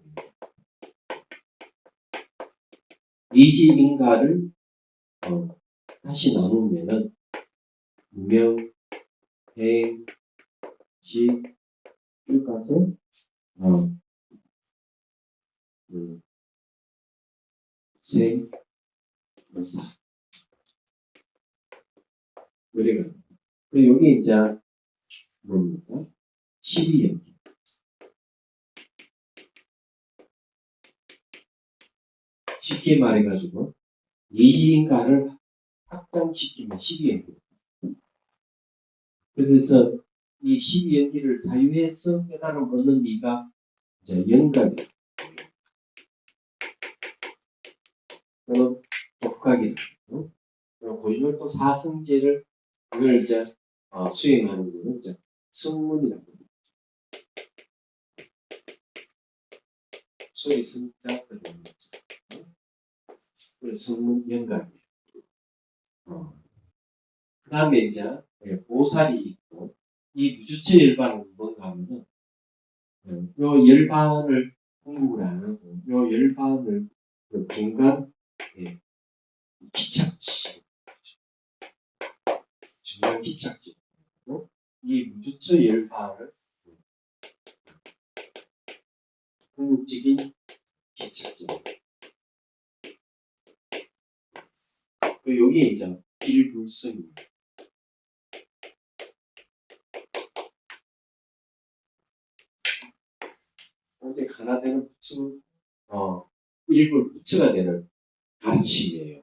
이지인가를 다시 나누면은 무명, 행, 지, 이것은 생, 무사. 우리가 여기 이제 뭡니까? 12연기. 쉽게 말해가지고 예지인가를 확장시키면 12연기. 그래서 이 12연기를 자유해서 깨달음 얻는 이가 이제 영각이, 또는 독각이, 고인물 또 사성제를 그걸 이제 수행하는 거는 이제 성문이라고 합니다. 소위 성자 그런 거죠. 그래서 성문 영각이에요. 그 다음에 이제 보살이 있고, 이 무주체 열반은 뭔가 하면은 요 열반을 공부를 안 하고 요 열반을 그 중간 기착지, 중간 기착지, 이 무주체 열반을 궁극적인 기착지. 여기에 이제 일불성입니다. 이제 하나 되는 부처, 일불 부처가 되는 가르침이에요.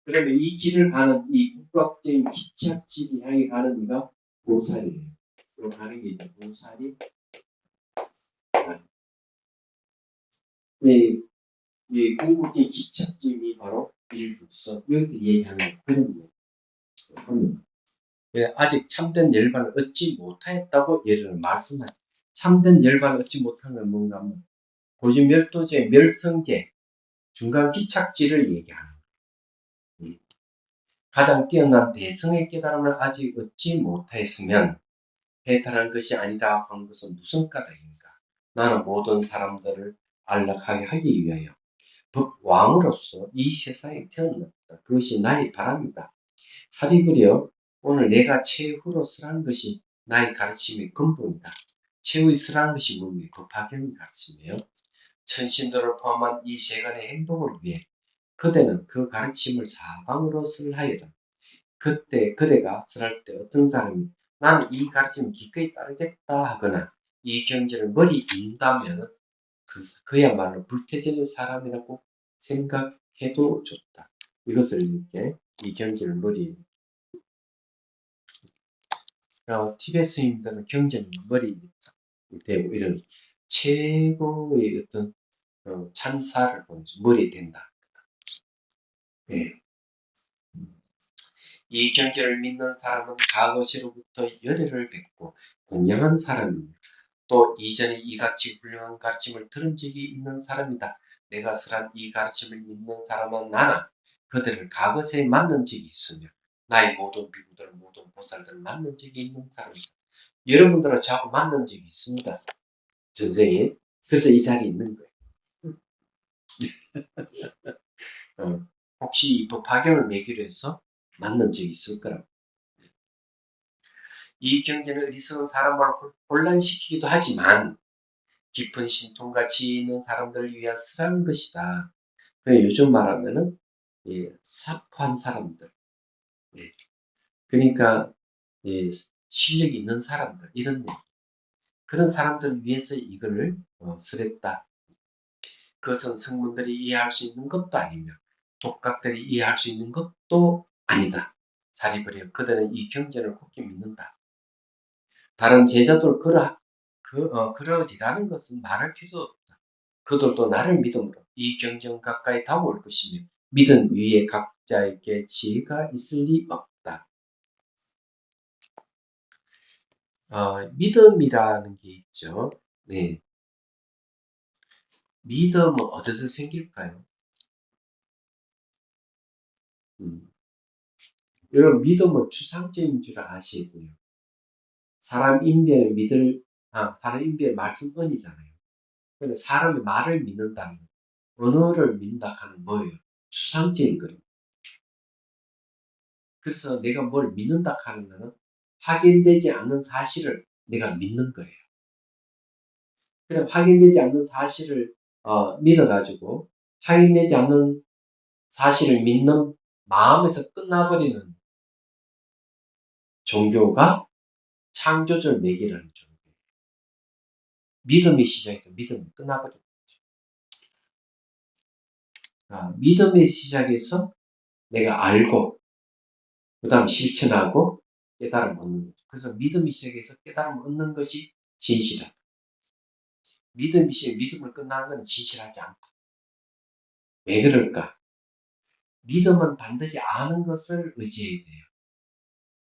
그러면 이 길을 가는 이 국각적인 기착지를 향해 가는 이가 보살이에요. 그 가는 게 이제 보살이 이 궁극적인 기착점이 바로 일불성. 여기서 얘기하는 그런 겁니다. 아직 참된 열반을 얻지 못하였다고 예를 말씀하죠. 참된 열반을 얻지 못한 건 뭔가 하면 고지멸도제, 멸성제, 중간 기착지를 얘기하는 거예요. 가장 뛰어난 대성의 깨달음을 아직 얻지 못하였으면 해탈한 것이 아니다 하는 것은 무슨 까닭인가? 나는 모든 사람들을 안락하게 하기 위하여 법왕으로서 이 세상에 태어났다. 그것이 나의 바람이다. 사리부려 오늘 내가 최후로 설한 것이 나의 가르침의 근본이다. 최후의 설한 것이 뭡니까? 그 법화경의 가르침이에요. 천신들을 포함한 이 세간의 행복을 위해 그대는 그 가르침을 사방으로 설하여라. 그때 그대가 설할 때 어떤 사람이 나는 이 가르침을 기꺼이 따르겠다 하거나 이 경지를 머리 인다면 그야말로 불태전의 사람이라고 생각해도 좋다. 이것을 이렇게 이 경지를 머리 티베트 스님들은 경전을 머리 대고 이런 최고의 어떤 찬사를 보면서 머리 된다. 네. 이 경계를 믿는 사람은 과거시로부터 열애를 뵙고 공양한 사람입니다. 또 이전에 이같이 훌륭한 가르침을 들은 적이 있는 사람이다. 내가 설한 이 가르침을 믿는 사람은 나나 그들을 과거에 만난 적이 있으며 나의 모든 비구들 모든 보살들을 만난 적이 있는 사람이다. 여러분들은 자꾸 만난 적이 있습니다. 전생에. 그래서 이 자리에 있는 거예요. 혹시 이 법화경을 매기로 해서 만난 적이 있을 거라고. 이 경계는 어리석은 사람을 혼란시키기도 하지만 깊은 신통과 지혜 있는 사람들을 위한 쓰라는 것이다. 요즘 말하면은 사포한 사람들, 그러니까 실력이 있는 사람들 이런 그런 사람들을 위해서 이걸 쓰랬다. 그것은 성문들이 이해할 수 있는 것도 아니며 독각들이 이해할 수 있는 것도 아니다. 사리버려 그들은 이 경전을 굳게 믿는다. 다른 제자들 그러리라는 것은 말할 필요도 없다. 그들도 나를 믿음으로 이 경전 가까이 다가올 것이며 믿음 위에 각자에게 지혜가 있을 리 없다. 믿음이라는 게 있죠. 네. 믿음은 어디서 생길까요? 여러분 믿음은 추상적인 줄 아시고요. 사람 인별 말씀 은이잖아요. 그러니까 사람의 말을 믿는다는 언어를 믿는다 하는 뭐예요? 추상적인 거예요. 그래서 내가 뭘 믿는다 하는 거는 확인되지 않는 사실을 내가 믿는 거예요. 그래서 확인되지 않는 사실을 믿어가지고 확인되지 않는 사실을 믿는 마음에서 끝나버리는 종교가 창조절 매개라는 종교예요. 믿음이 시작해서 믿음이 끝나버리는 거죠. 믿음의 시작에서 내가 알고 그 다음 실천하고 깨달음 얻는 거죠. 그래서 믿음의 시작에서 깨달음 얻는 것이 진실하다. 믿음이 시작, 믿음을 끝나는 것은 진실하지 않다. 왜 그럴까? 믿음은 반드시 아는 것을 의지해야 돼요.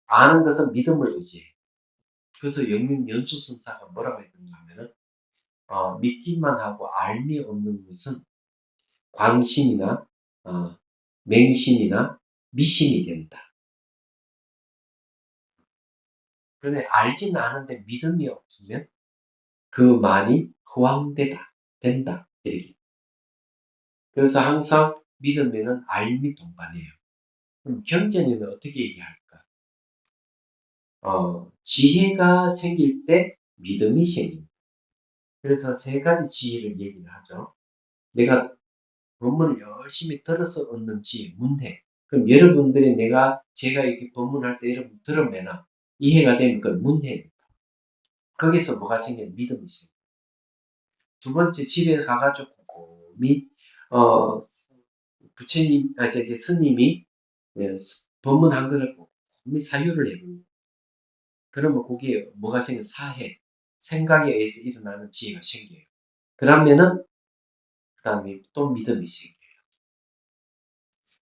아는 것은 믿음을 의지해요. 그래서 영민 연수선사가 뭐라고 했는가 하면은 믿기만 하고 알미 없는 것은 광신이나 맹신이나 미신이 된다. 그런데 알긴 아는데 믿음이 없으면 그 말이 허황되다, 된다. 이렇게. 그래서 항상 믿으면은 알미 동반이에요. 그럼 경전에는 어떻게 얘기할까? 지혜가 생길 때 믿음이 생깁니다. 그래서 세 가지 지혜를 얘기를 하죠. 내가 법문을 열심히 들어서 얻는 지혜, 문해. 그럼 여러분들이 제가 이렇게 법문할 때 여러분 들으면 이해가 되면 그 문해입니다. 거기서 뭐가 생겨? 믿음이 생겨. 두 번째, 집에 가가지고 곰이, 부처님, 스님이 법문한 것을 곰이 사유를 해봅니다. 그러면 거기에 뭐가 생겨? 사해. 생각에 의해서 일어나는 지혜가 생겨요. 그러면은, 그 다음에 또 믿음이 생겨요.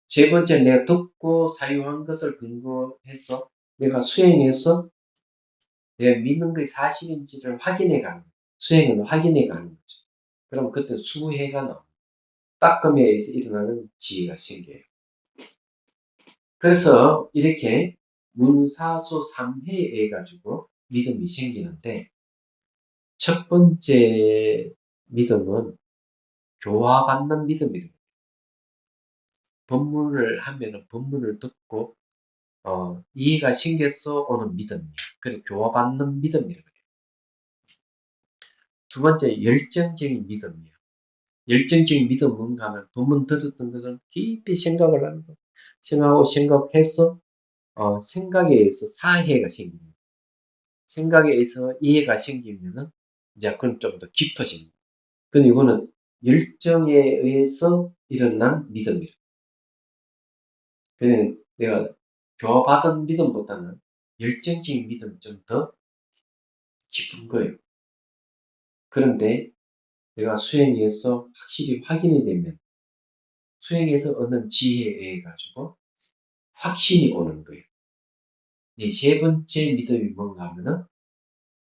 세 번째, 내가 듣고 사유한 것을 근거해서 내가 수행해서 내가 믿는 것이 사실인지를 확인해 가는 거예요. 수행은 확인해 가는 거죠. 그럼 그때 수해가 나옵니다. 따끔에 의해서 일어나는 지혜가 생겨요. 그래서 이렇게 문사수 3회에 가지고 믿음이 생기는데 첫 번째 믿음은 교화받는 믿음이에요. 법문을 하면은 법문을 듣고 이해가 생겨서 오는 믿음이에요. 그래 교화받는 믿음이라고 해요. 두 번째 열정적인 믿음이에요. 열정적인 믿음은 뭔가 하면 법문 들었던 것을 깊이 생각을 하는 거예요. 생각하고 생각해서 생각에 의해서 사해가 생깁니다. 생각에 의해서 이해가 생기면은 이제 그건 좀 더 깊어집니다. 근데 이거는 열정에 의해서 일어난 믿음이에요. 그냥 내가 교화받은 믿음보다는 열정적인 믿음이 좀 더 깊은 거예요. 그런데 내가 수행해서 확실히 확인이 되면 수행해서 얻는 지혜에 의해 가지고 확신이 오는 거예요. 이제 세 번째 믿음이 뭔가 하면은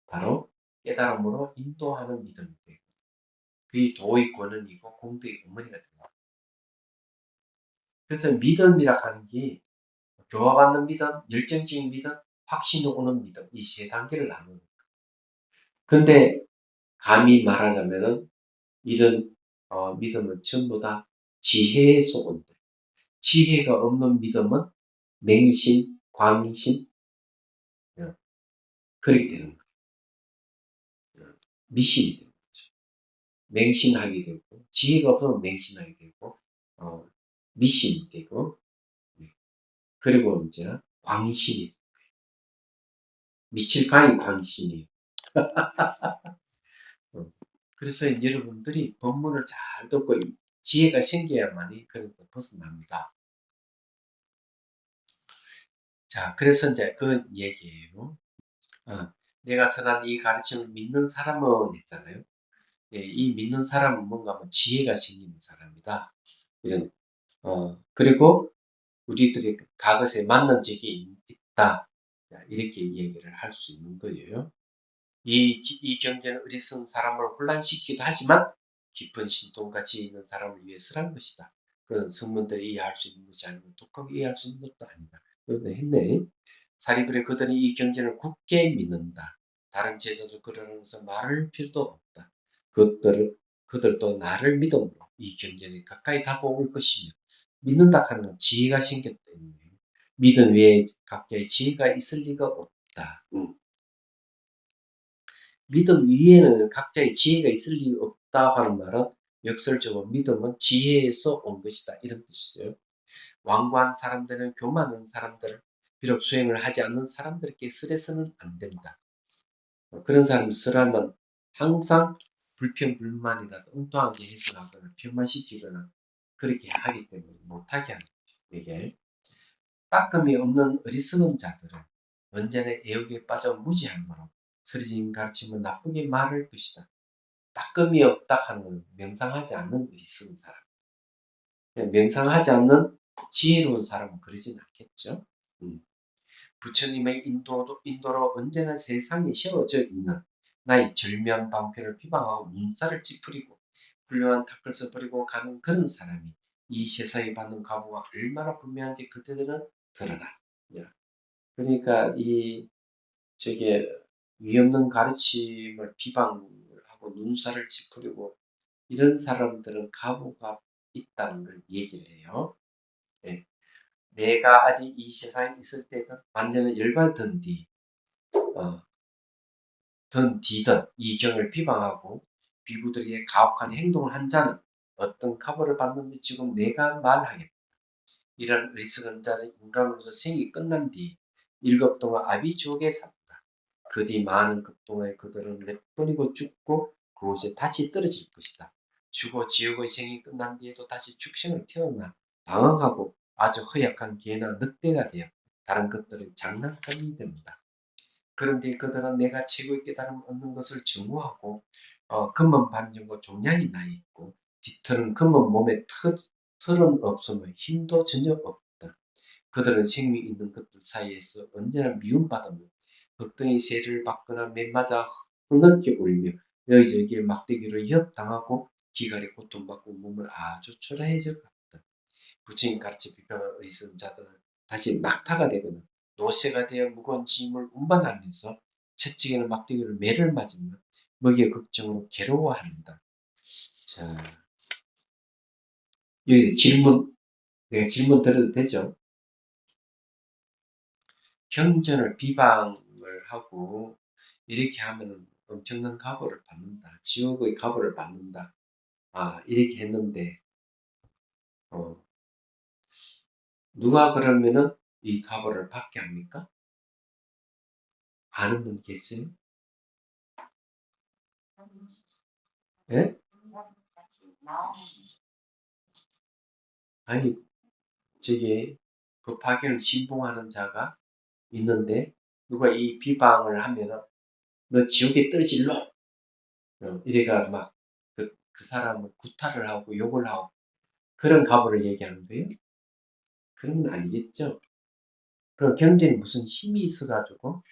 바로 깨달음으로 인도하는 믿음이 돼요. 그게 도의 권원이고 공덕의 근본이가 됩니다. 그래서 믿음이라 하는 게 교화받는 믿음, 열정적인 믿음, 확신이 오는 믿음 이 세 단계를 나누는 거예요. 근데 감히 말하자면은 이런 믿음은 전부 다 지혜에서 온다. 지혜가 없는 믿음은 맹신, 광신 그렇게 되는 거예요. 미신이 되는 거죠. 맹신하게 되고 지혜가 없으면 맹신하게 되고 미신이 되고 그리고 이제 광신이 미칠 광이 광신이에요. 그래서 여러분들이 법문을 잘 듣고 지혜가 생겨야만이 그런 거 벗어납니다. 자, 그래서 이제 그 얘기예요. 내가 선한 이 가르침을 믿는 사람은 있잖아요. 예, 이 믿는 사람은 뭔가 뭐 지혜가 생기는 사람이다. 이런, 그리고 우리들이 과거에 만난 적이 있다. 이렇게 얘기를 할 수 있는 거예요. 이 경계는 어리석은 사람을 혼란시키기도 하지만 깊은 신통같이 있는 사람을 위해서란 것이다. 그런 성문들이 이해할 수 있는 것이 아니고 독하게 이해할 수 있는 것도 아니다. 그런데 했네. 사리불에 그들이 이 경전을 굳게 믿는다. 다른 제자도 그러는 것은 말할 필요도 없다. 그들도 나를 믿음으로 이 경전에 가까이 다가올 것이며 믿는다 하는 건 지혜가 생겼다. 믿음 외에 각자의 지혜가 있을 리가 없다. 믿음 위에는 각자의 지혜가 있을 리 없다 하는 말은 역설적으로 믿음은 지혜에서 온 것이다. 이런 뜻이죠. 완고한 사람들은 교만한 사람들, 비록 수행을 하지 않는 사람들에게 쓰레서는 안 된다. 그런 사람들 쓰라면 항상 불평불만이라도 엉뚱하게 해석하거나 변만시키거나 그렇게 하기 때문에 못하게 하는 거죠. 이게 따끔이 없는 어리석은 자들은 언제나 애욕에 빠져 무지함으로 서리진 가르침은 나쁘게 말할 것이다. 따끔이 없다 하는 건 명상하지 않는 어리석은 사람. 명상하지 않는 지혜로운 사람은 그러진 않겠죠. 부처님의 인도로 언제나 세상에 씌워져 있는 나의 절명방패를 비방하고 눈살을 찌푸리고 훌륭한 탁을 써버리고 가는 그런 사람이 이 세상에 받는 가보가 얼마나 분명한지 그들은 드러나. 그러니까 저게 위없는 가르침을 비방하고 눈살을 찌푸리고 이런 사람들은 가보가 있다는 걸 얘기를 해요. 네. 내가 아직 이 세상에 있을 때든 완전히 열받던 든 뒤든 이 경을 비방하고 비구들에게 가혹한 행동을 한 자는 어떤 가보를 받는지 지금 내가 말하겠다. 이런 어리석은 자는 인간으로서 생이 끝난 뒤 7급 동안 아비지옥에 산다. 그 뒤 많은 급 동안에 그들은 내버리고 죽고 그곳에 다시 떨어질 것이다. 죽어 지옥의 생이 끝난 뒤에도 다시 축생을 태어나 방황하고 아주 허약한 개나 늑대가 되어 다른 것들의 장난감이 됩니다. 그런데 그들은 내가 최고의 깨달음을 얻는 것을 증오하고 금은 반전과 종양이 나 있고 뒤틀은 금은 몸에 털은 없으며 힘도 전혀 없다. 그들은 생미 있는 것들 사이에서 언제나 미움받으며 걱정의 세를 받거나 맨마다 흐느껴 울며 여기저기에 막대기로 역당하고 기갈에 고통받고 몸을 아주 초라해져 갔다. 부처님 가르쳐 비판한 어리석은 자들은 다시 낙타가 되거나 노새가 되어 무거운 짐을 운반하면서 채찍에는 막대기로 매를 맞으며 먹이의 걱정으로 괴로워한다. 자, 여기 내가 질문 드려도 되죠? 경전을 비방을 하고 이렇게 하면 엄청난 가보를 받는다. 지옥의 가보를 받는다. 이렇게 했는데 누가 그러면은 이 가보를 받게 합니까? 아는 분 계세요? 예? 아니, 저기 법화경을 신봉하는 자가 있는데 누가 이 비방을 하면은 너 지옥에 떨어질러 이래가 막 그 사람을 구타를 하고 욕을 하고 그런 가보를 얘기하는 거예요? 그런 건 아니겠죠. 그럼 경전이 무슨 힘이 있어가지고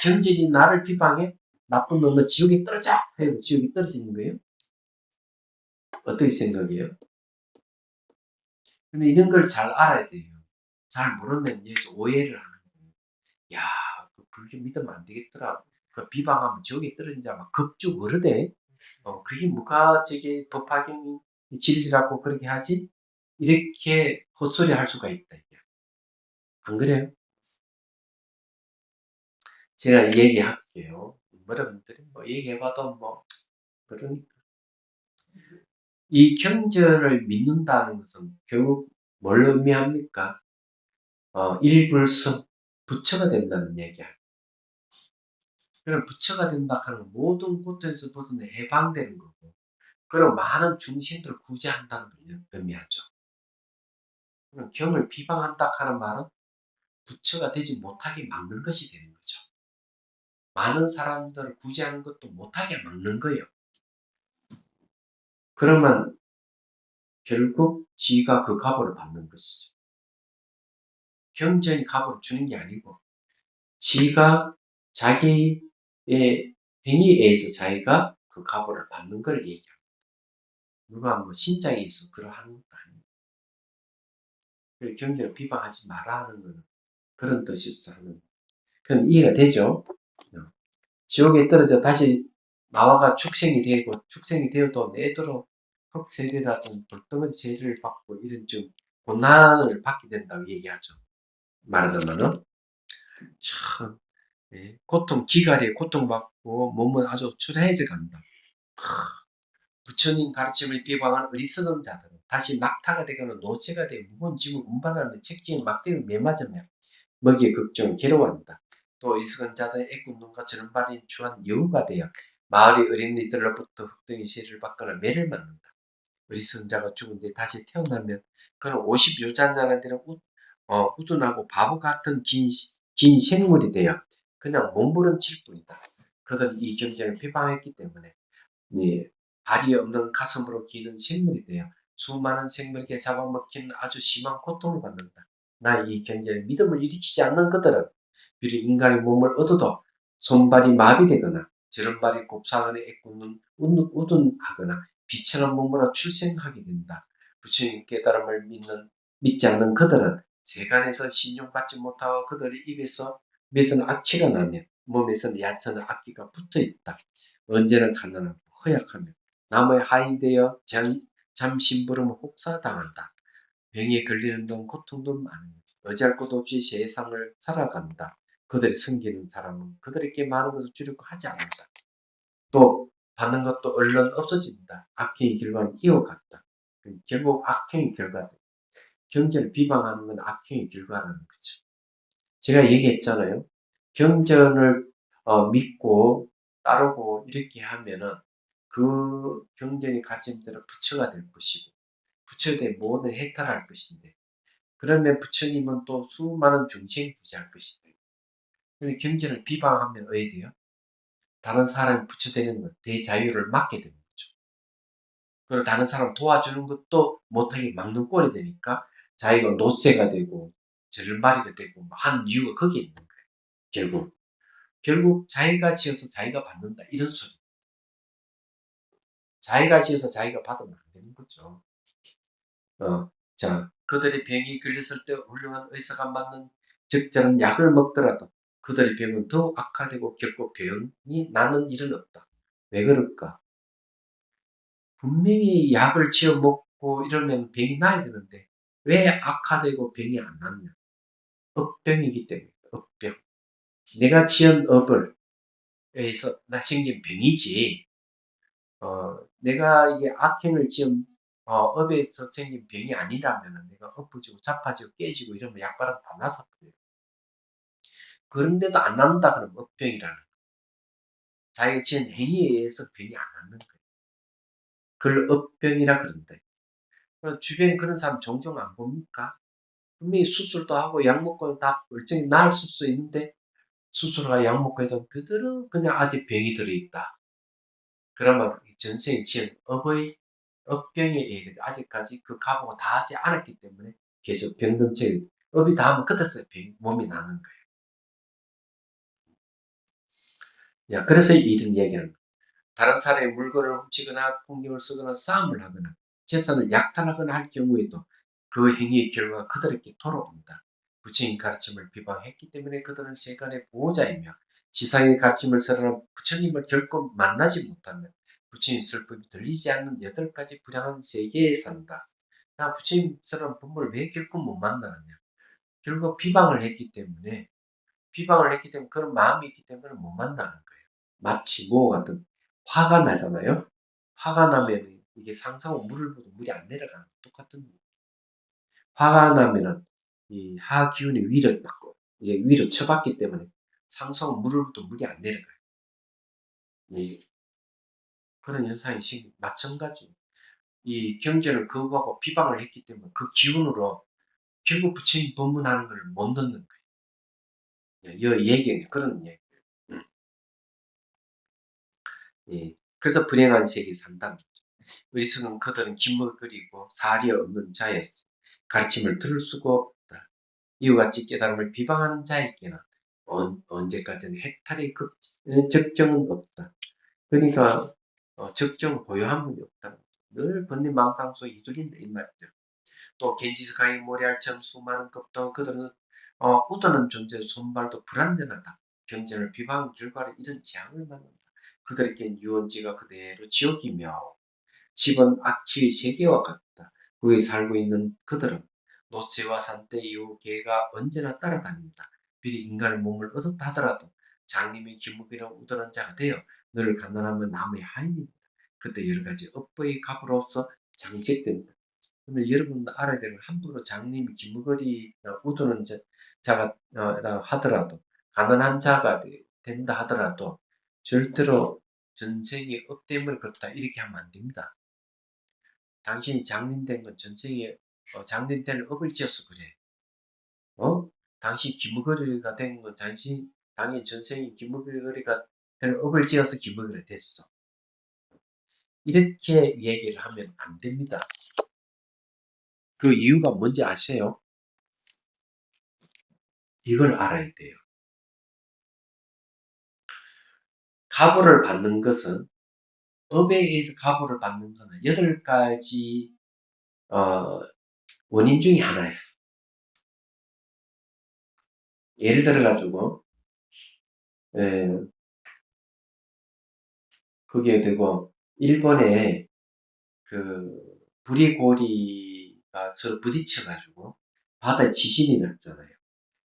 경전이 나를 비방해? 나쁜 너 지옥에 떨어져! 해서 지옥에 떨어지는 거예요? 어떻게 생각해요? 근데 이런 걸 잘 알아야 돼요. 잘 모르면 여기서 오해를 하는 거예요. 야, 그 불교 믿으면 안 되겠더라. 그 비방하면 지옥에 떨어진다. 막 겁주 그러대. 그게 뭐가 저게 법화경이 진리라고 그렇게 하지? 이렇게 헛소리 할 수가 있다. 이게. 안 그래요? 제가 얘기할게요. 여러분들이 뭐 얘기해봐도 뭐, 그러니까. 이 경전을 믿는다는 것은 결국 뭘 의미합니까? 일불성, 부처가 된다는 얘기야. 그럼 부처가 된다 하는 모든 고통에서 벗어나 해방되는 거고, 그리고 많은 중생들을 구제한다는 걸 의미하죠. 그럼 경을 비방한다 하는 말은 부처가 되지 못하게 막는 것이 되는 거죠. 많은 사람들을 구제하는 것도 못하게 막는 거예요. 그러면 결국 지가 그 값을 받는 것이죠. 경전이 값을 주는 게 아니고 지가 자기의 행위에 의해서 자기가 그 값을 받는 걸 얘기합니다. 누가 뭐 신장이 있어 그러하는 것도 아니에요. 경전을 비방하지 마라 하는 거는 그런 뜻이서 하는. 그럼 이해가 되죠? 지옥에 떨어져 다시 나와가 축생이 되고 축생이 되어도 내도록 흑세대라든 돌덩어리 죄를 받고 이런 좀 고난을 받게 된다고 얘기하죠. 말하자면은 참 기갈에 고통받고 몸은 아주 초라해져 간다. 부처님 가르침을 비방한 어리석은 자들은 다시 낙타가 되거나 노새가 되어 무거운 짐을 운반하며 책지에 막대기를 매맞으며 먹이의 걱정을 괴로워한다. 또 어리석은 자들의 애굽눈과 저른발이 주한 여우가 되어 마을의 어린이들로부터 흑등의 세를 받거나 매를 맞는다. 어리석은 자가 죽은 뒤 다시 태어나면 그는 50여자들은 우둔하고 바보 같은 긴 생물이 되어 그냥 몸부림칠 뿐이다. 그들은 이 경쟁을 비방했기 때문에 예, 발이 없는 가슴으로 기는 생물이 되어 수많은 생물에게 잡아먹히는 아주 심한 고통을 받는다. 나 이 경쟁에 믿음을 일으키지 않는 그들은 비록 인간의 몸을 얻어도 손발이 마비되거나 저런발이 곱상하게 애꿎는 우둔하거나 비천한 몸으로 출생하게 된다. 부처님 깨달음을 믿지 않는 그들은 세간에서 신용받지 못하고 그들의 입에서는 악취가 나며 몸에서는 야천한 악기가 붙어 있다. 언제나 가난하고 허약하며 남의 하인이 되어 잠심부름 혹사당한다. 병에 걸리는 동 고통도 많으며 어찌할 것 없이 세상을 살아간다. 그들이 섬기는 사람은 그들에게 많은 것을 주려고 하지 않는다. 또 받는 것도 얼른 없어진다. 악행의 결과는 이어갔다. 결국 악행의 결과, 경전을 비방하는 건 악행의 결과라는 거죠. 제가 얘기했잖아요. 경전을 믿고 따르고 이렇게 하면은 그 경전이 가진 대로 부처가 될 것이고 부처에 대해 모든 해탈할 것인데 그러면 부처님은 또 수많은 중생 부지할 것인데 근데 경전을 비방하면 어떻게 돼요? 다른 사람이 부처 되는 것, 대자유를 막게 되는 거죠. 그리고 다른 사람 도와주는 것도 못하게 막는 꼴이 되니까 자기가 노쇠가 되고 절발이가 되고 한 이유가 거기에 있는 거예요. 결국 자기가 지어서 자기가 받는다 이런 소리. 자기가 지어서 자기가 받으면 안 되는 거죠. 자, 그들이 병이 걸렸을 때 훌륭한 의사가 맞는 적절한 약을 먹더라도 그들의 병은 더욱 악화되고 결코 병이 나는 일은 없다. 왜 그럴까? 분명히 약을 지어 먹고 이러면 병이 나야 되는데 왜 악화되고 병이 안 낫냐? 업병이기 때문에 업병. 내가 지은 업을 의해서 나 생긴 병이지. 내가 이게 악행을 지은 업에서 생긴 병이 아니라면 내가 엎어지고 자빠지고 깨지고 이러면 약발은 다 났었거든요. 그런데도 안 낫는다 그러면 업병이라는 거예요. 자기가 지은 행위에 의해서 병이 안 낫는 거예요. 그걸 업병이라 그런대. 주변에 그런 사람 종종 안 봅니까? 분명히 수술도 하고 약 먹고 다 멀쩡히 나을 수 있는데 수술과 약 먹고 해도 그들은 그냥 아직 병이 들어있다. 그러면 전생에 지은 업병에 의해 아직까지 그 가보고 다 하지 않았기 때문에 계속 병든 채 업이 닿으면 그때서 몸이 나는 거예요. 야, 그래서 이런 얘기하는 거예요. 다른 사람의 물건을 훔치거나 폭력을 쓰거나 싸움을 하거나 재산을 약탈하거나 할 경우에도 그 행위의 결과가 그들에게 돌아옵니다. 부처님 가르침을 비방했기 때문에 그들은 세간의 보호자이며 지상의 가르침을 설하는 부처님을 결코 만나지 못하면 부처님 슬픔이 들리지 않는 8가지 불량한 세계에 산다. 나 부처님처럼 본물을 왜 결코 못 만나느냐. 결국 비방을 했기 때문에 그런 마음이 있기 때문에 못 만나는 거예요. 마치 뭐와 같은 화가 나잖아요. 화가 나면 이게 상상으로 물을 부어도 물이 안 내려가는 똑같은 거예요. 화가 나면은 이 하기운이 위로 받고 이제 위로 쳐받기 때문에 상성 물을 부어도 물이 안 내려가요. 그런 현상이 생기 마찬가지. 이 경전을 거부하고 비방을 했기 때문에 그 기운으로 결국 부처님 법문하는 걸 못 듣는 거예요. 이 얘기는 그런 얘기. 음. 예. 그래서 불행한 세계에 산다는 거죠. 의리스는 그들은 기머거리고 사리 없는 자의 가르침을 들을 수가 없다. 이와 같이 깨달음을 비방하는 자에게는 언제까지는 해탈의 적정은 없다. 그러니까 적정 고요한 분이 없다. 늘 번뇌망상 속에 이들인데 이 말이죠. 또 겐지스강의 모래알처럼 수많은 급도 그들은 우드는 존재 손발도 불안전하다. 경전을 비방한 결과로 이런 재앙을 만난다. 그들에겐 유원지가 그대로 지옥이며 집은 악취의 세계와 같다. 거기 살고 있는 그들은 노체와 산때 이후 개가 언제나 따라다닌다. 비리 인간의 몸을 얻었다 하더라도 장님의 기묵이라 우둔한 자가 되어 너를 가난하면 남의 하인입니다. 그때 여러 가지 업보의 값으로서 장식된다. 근데 여러분도 알아야 되는 함부로 장님이 기묵거리 우두는 자가 하더라도 가난한 자가 된다 하더라도 절대로 전생에 업됨을 걷다 이렇게 하면 안 됩니다. 당신이 장님된 건 전생에 장님될 업을 지어서 그래. 당신 기머거리가 된 건 당연히 전생에 기머거리가 될 업을 지어서 기머거리가 됐어. 이렇게 얘기를 하면 안 됩니다. 그 이유가 뭔지 아세요? 이걸 알아야 돼요. 가보를 받는 것은 업에 의해서 가보를 받는 것은 8가지 원인 중에 하나예요. 예를 들어가지고 그게 되고 일본에 그 부리고리가 서로 부딪혀가지고 바다에 지진이 났잖아요.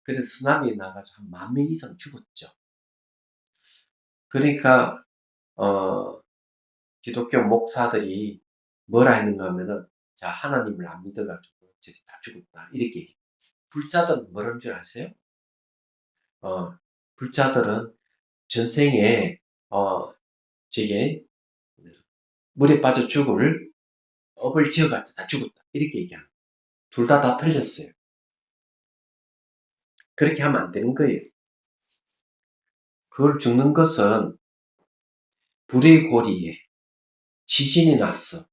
그래서 쓰나미 나가지고 한 10,000명 이상 죽었죠. 그러니까 기독교 목사들이 뭐라 했는가 하면은 자 하나님을 안 믿어가지고 저기 다 죽었다 이렇게 얘기해요. 불자들은 뭐라는 줄 아세요? 불자들은 전생에 저게 물에 빠져 죽을 업을 지어가지고 다 죽었다 이렇게 얘기하는 거예요. 둘 다 틀렸어요. 그렇게 하면 안 되는 거예요. 그걸 죽는 것은 불의 고리에 지진이 났어.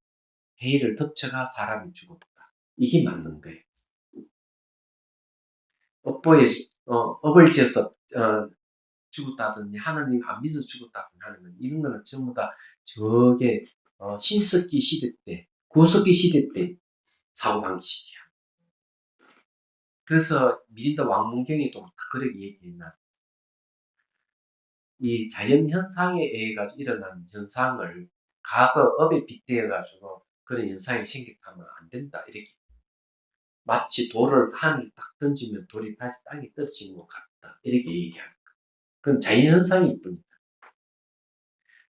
해일을 덮쳐가 사람이 죽었다. 이게 맞는 거예요. 업을 지어서 죽었다든지 하나님 안 믿어 죽었다든지 하는 이런 거는 전부 다 저게 신석기 시대 때, 구석기 시대 때 사고방식이야. 그래서 미린다 왕문경에도 그렇게 얘기했나. 이 자연현상에 의해 가지고 일어나는 현상을 과거 업에 빗대어가지고 그런 현상이 생겼다면 안 된다. 이렇게. 마치 돌을 하늘에 딱 던지면 돌이 다시 땅에 떨어지는 것 같다. 이렇게 얘기하는 거예요. 그건 자연현상일 뿐이다.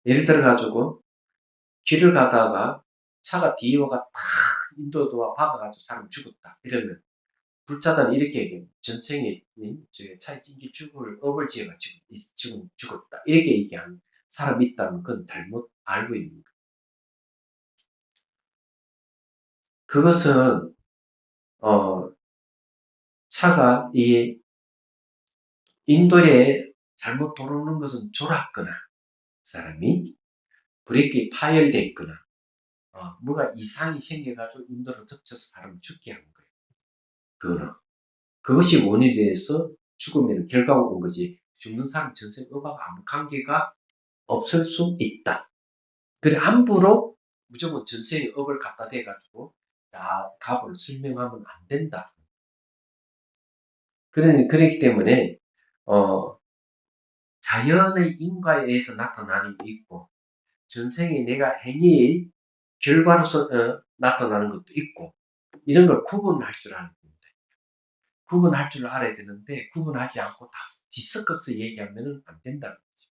예를 들어가지고 길을 가다가 차가 뒤에 와가 탁 인도도와 박아가지고 사람 죽었다. 이러면 불자단 이렇게 얘기해요. 전생에 차에 찡기 죽을 업을 지어가지고 지금 죽었다. 이렇게 얘기하는 사람이 있다면 그건 잘못 알고 있는 거예요. 그것은 차가 이 인도에 잘못 돌아오는 것은 졸았거나 사람이 브레이크에 파열됐거나 뭐가 이상이 생겨가지고 인도를 덮쳐서 사람을 죽게 하는 거예요. 그것이 원인이 돼서 죽으면 결과가 온 거지. 죽는 사람 전생 업하고 아무 관계가 없을 수 있다. 그래 함부로 무조건 전생의 업을 갖다 대가지고 갑을 설명하면 안 된다. 그렇기 때문에 자연의 인과에 의해서 나타나는 게 있고 전생에 내가 행위의 결과로서 나타나는 것도 있고 이런 걸 구분할 줄 아는 겁니다. 구분할 줄 알아야 되는데 구분하지 않고 다 뒤섞어서 얘기하면 안 된다는 거죠.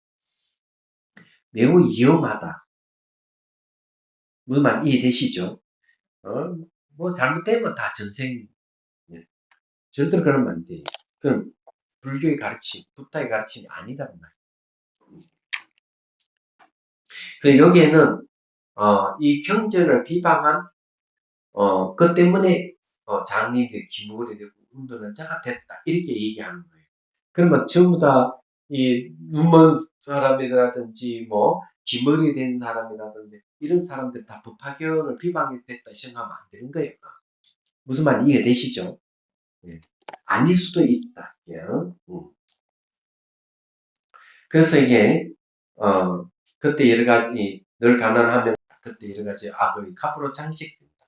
매우 위험하다. 무슨 말 이해되시죠? 뭐 잘못되면 다 전생. 절대로 그러면 안 돼요. 그건 불교의 가르침, 부다의 가르침이 아니란 말이에요. 그 여기에는 이 경전을 비방한 그 때문에 장님들 기물이 되고 운동한 자가 됐다 이렇게 얘기하는 거예요. 그러면 전부 다 이 눈먼 사람이라든지 뭐 기머리 된 사람이라든지 이런 사람들 다 법화경을 비방했다 생각하면 안 되는 거예요. 무슨 말인지 이해되시죠? 예. 아닐 수도 있다. 예. 그래서 이게 그때 여러 가지 늘 가난하면 그때 여러 가지 악의 갑으로 장식된다.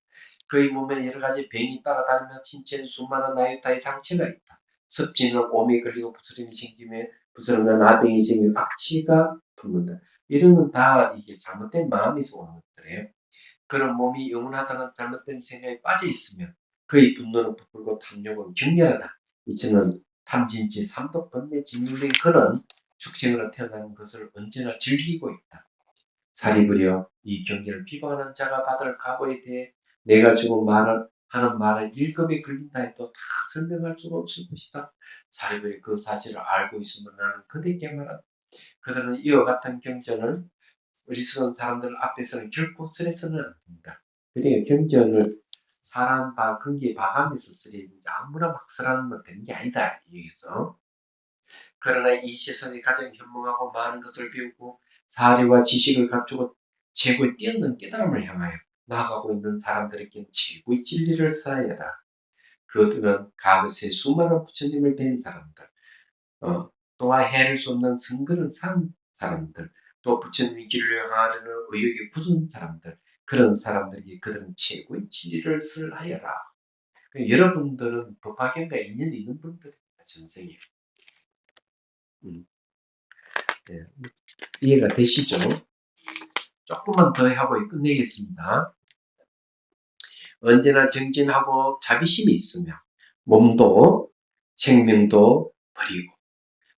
그의 몸에 여러 가지 병이 따라다니며 신체에 수많은 나유타의 상처가 있다. 습진은 오미 걸리고 부스럼이 생기며 부스럼은 나병이 생기고 악취가 붙는다. 이런 건 다 이게 잘못된 마음에서 오는 것들이에요. 그런 몸이 영원하다는 잘못된 생각에 빠져 있으면 그의 분노는 부풀고 탐욕은 격렬하다. 이처럼 탐진치 삼독 번뇌 진율린 그는 축생으로 태어난 것을 언제나 즐기고 있다. 사리부려 이 경계를 비방하는 자가 받을 각오에 대해 내가 지금 하는 말을 일급에 걸린다 해도 다 설명할 수가 없을 것이다. 사리부려 그 사실을 알고 있으면 나는 그대에게 말한다. 그들은 이와 같은 경전을 어리석은 사람들 앞에서는 결코 쓰레서는 안 된다. 그러니까 경전을 사람 근기에 봐가면서 쓰려야 되지 아무나 막 쓰라면 되는 게 아니다. 여기서. 그러나 이 세상에 가장 현명하고 많은 것을 배우고 사리와 지식을 갖추고 최고의 뛰어난 깨달음을 향하여 나아가고 있는 사람들에게는 최고의 진리를 쌓아야라. 그들은 가그세 수많은 부처님을 뵌 사람들, 또한 해를 수 없는 성근을 산 사람들, 또 부처님의 길을 향하려는 의욕이 굳은 사람들, 그런 사람들에게 그들은 최고의 진리를 설하여라. 여러분들은 법화경과 인연이 있는 분들입니다. 전생에. 네. 이해가 되시죠? 조금만 더 하고 끝내겠습니다. 언제나 정진하고 자비심이 있으며 몸도 생명도 버리고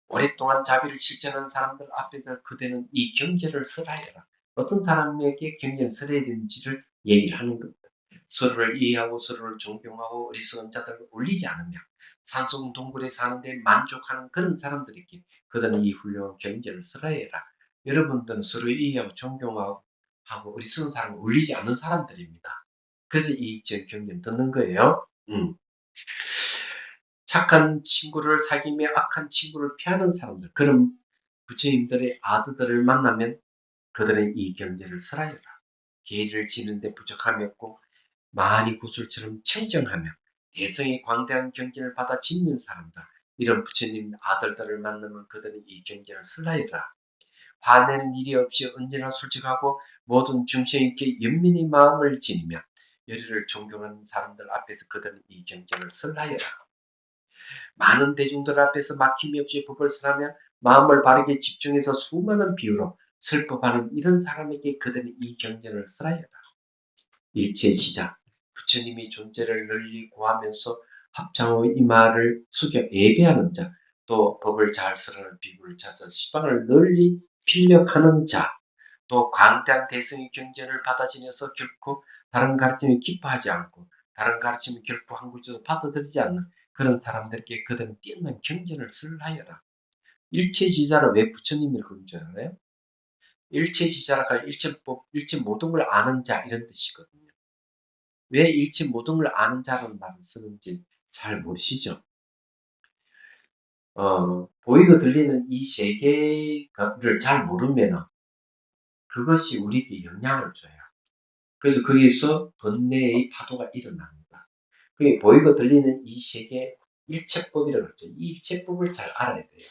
오랫동안 자비를 실천한 사람들 앞에서 그대는 이 경제를 설하여라. 어떤 사람에게 경제를 설해야 되는지를 얘기를 하는 겁니다. 서로를 이해하고 서로를 존경하고 어리석은 자들을 올리지 않으며 산속 동굴에 사는데 만족하는 그런 사람들에게 그들은 이 훌륭한 경제를 설하여라. 여러분들은 서로 이해하고 존경하고 어리석은 사람을 올리지 않는 사람들입니다. 그래서 이 경제를 듣는 거예요. 착한 친구를 사귀며 악한 친구를 피하는 사람들, 그런 부처님들의 아드들을 만나면 그들은 이 경제를 설하여라. 계를 지는데 부족함이 없고 많이 구슬처럼 청정하며 대성의 광대한 경제를 받아 짓는 사람들, 이런 부처님 아들들을 만나면 그들은 이 경제를 설하여라. 화내는 일이 없이 언제나 솔직하고 모든 중생 있게 연민의 마음을 지니며 열의를 존경하는 사람들 앞에서 그들은 이 경제를 설하여라. 많은 대중들 앞에서 막힘이 없이 법을 설하며 마음을 바르게 집중해서 수많은 비유로 설법하는 이런 사람에게 그들은 이 경전을 설하여라. 일체 시작, 부처님이 존재를 널리 구하면서 합창 후 이마를 숙여 예배하는 자, 또 법을 잘 설하는 비구를 찾아 시방을 널리 필력하는 자, 또 광대한 대성의 경전을 받아 지녀서 결코 다른 가르침에 기뻐하지 않고 다른 가르침을 결코 한 구조도 받아들이지 않는 그런 사람들에게 그들은 뛰어난 경전을 설하여라. 일체지자를 왜 부처님을 그런 줄 알아요? 일체지자라가 일체법, 일체 모든 걸 아는 자 이런 뜻이거든요. 왜 일체 모든 걸 아는 자라는 말을 쓰는지 잘 모르시죠? 보이고 들리는 이 세계를 잘 모르면 그것이 우리에게 영향을 줘요. 그래서 거기서 번뇌의 파도가 일어납니다. 그게 보이고 들리는 이 세계 일체법이라고 그러죠. 이 일체법을 잘 알아야 돼요.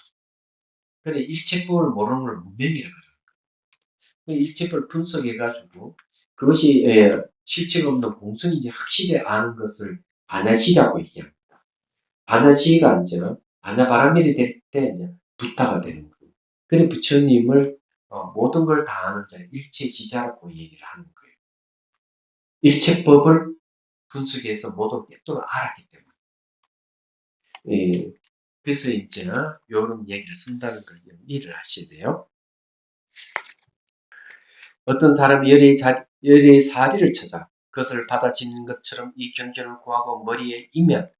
근데 일체법을 모르는 걸 문명이라고 그래요. 일체법을 분석해가지고 그것이 실체가 없는 공성인지 확실히 아는 것을 반야시라고 얘기합니다. 반야시가 아니죠. 반야바라밀이 될 때 이제 부타가 되는 거예요. 그래 부처님을 모든 걸 다 아는 자 일체지자라고 얘기를 하는 거예요. 일체법을 분석해서 모든 깨뚫어 알았기 때문에. 예. 그래서 이제 이런 얘기를 쓴다는 걸 이해를 하셔야 돼요. 어떤 사람이 열의 사리를 찾아 그것을 받아지는 것처럼 이 경전을 구하고 머리에 이면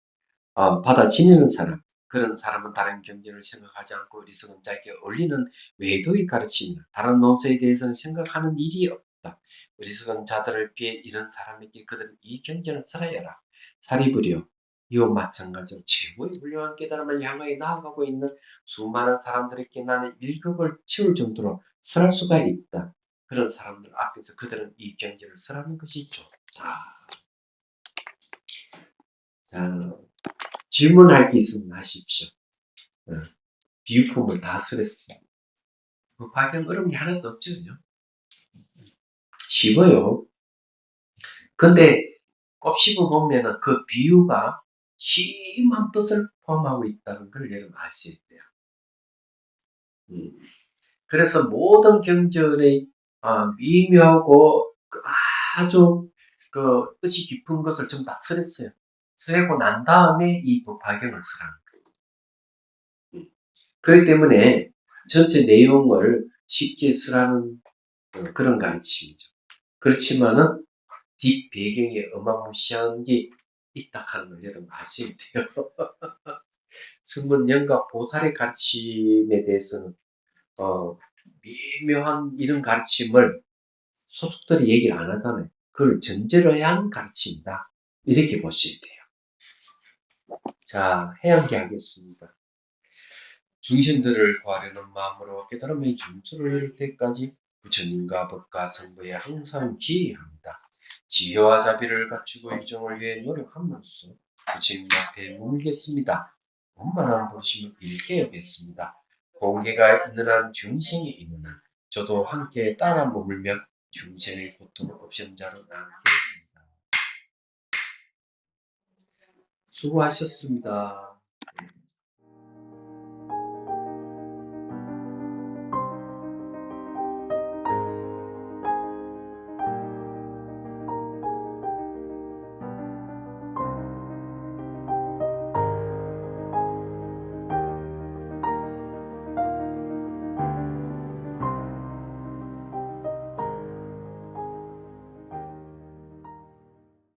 받아지는 사람, 그런 사람은 다른 경전을 생각하지 않고 어리석은 자에게 어울리는 외도의 가르침이나 다른 논서에 대해서는 생각하는 일이 없다. 어리석은 자들을 피해 이런 사람에게 그들은 이 경전을 설하여라. 사리부려 이와 마찬가지로 최고의 훌륭한 깨달음을 향하여 나아가고 있는 수많은 사람들에게 나는 일급을 채울 정도로 설할 수가 있다. 그런 사람들 앞에서 그들은 이 경전을 설하는 것이 좋다. 자, 질문할 게 있으면 하십시오. 비유품을 다 쓰랬어요. 발견 어려운 게 하나도 없죠. 쉬워요. 근데 곱씹어 보면은 그 비유가 심한 뜻을 포함하고 있다는 걸 여러분 아셔야 돼요. 그래서 모든 경전의 미묘하고 아주 그 뜻이 깊은 것을 좀 다 쓰랬어요. 쓰고 난 다음에 이 발견을 쓰라는 거예요. 그렇기 때문에 전체 내용을 쉽게 쓰라는 그런 가르침이죠. 그렇지만은 뒷 배경에 어마무시한 게 있다 하는 걸 여러분 아셔야 돼요. 승문영과 보살의 가르침에 대해서는 미묘한 이런 가르침을 소속들이 얘기를 안 하잖아요. 그걸 전제로 한 가르침이다. 이렇게 보셔야 돼요. 자, 해양기 하겠습니다. 중신들을 구하려는 마음으로 깨달음의 준수를 이룰 때까지 부처님과 법과 성부에 항상 기해합니다. 지혜와 자비를 갖추고 유정을 위해 노력함으로써 부처님 앞에 묻겠습니다. 원만한 보심을 일깨우겠습니다. 공개가 있는 한 중생이 있는 한 저도 함께 따라 머물며 중생의 고통을 없애는 자로 남겠습니다. 수고하셨습니다.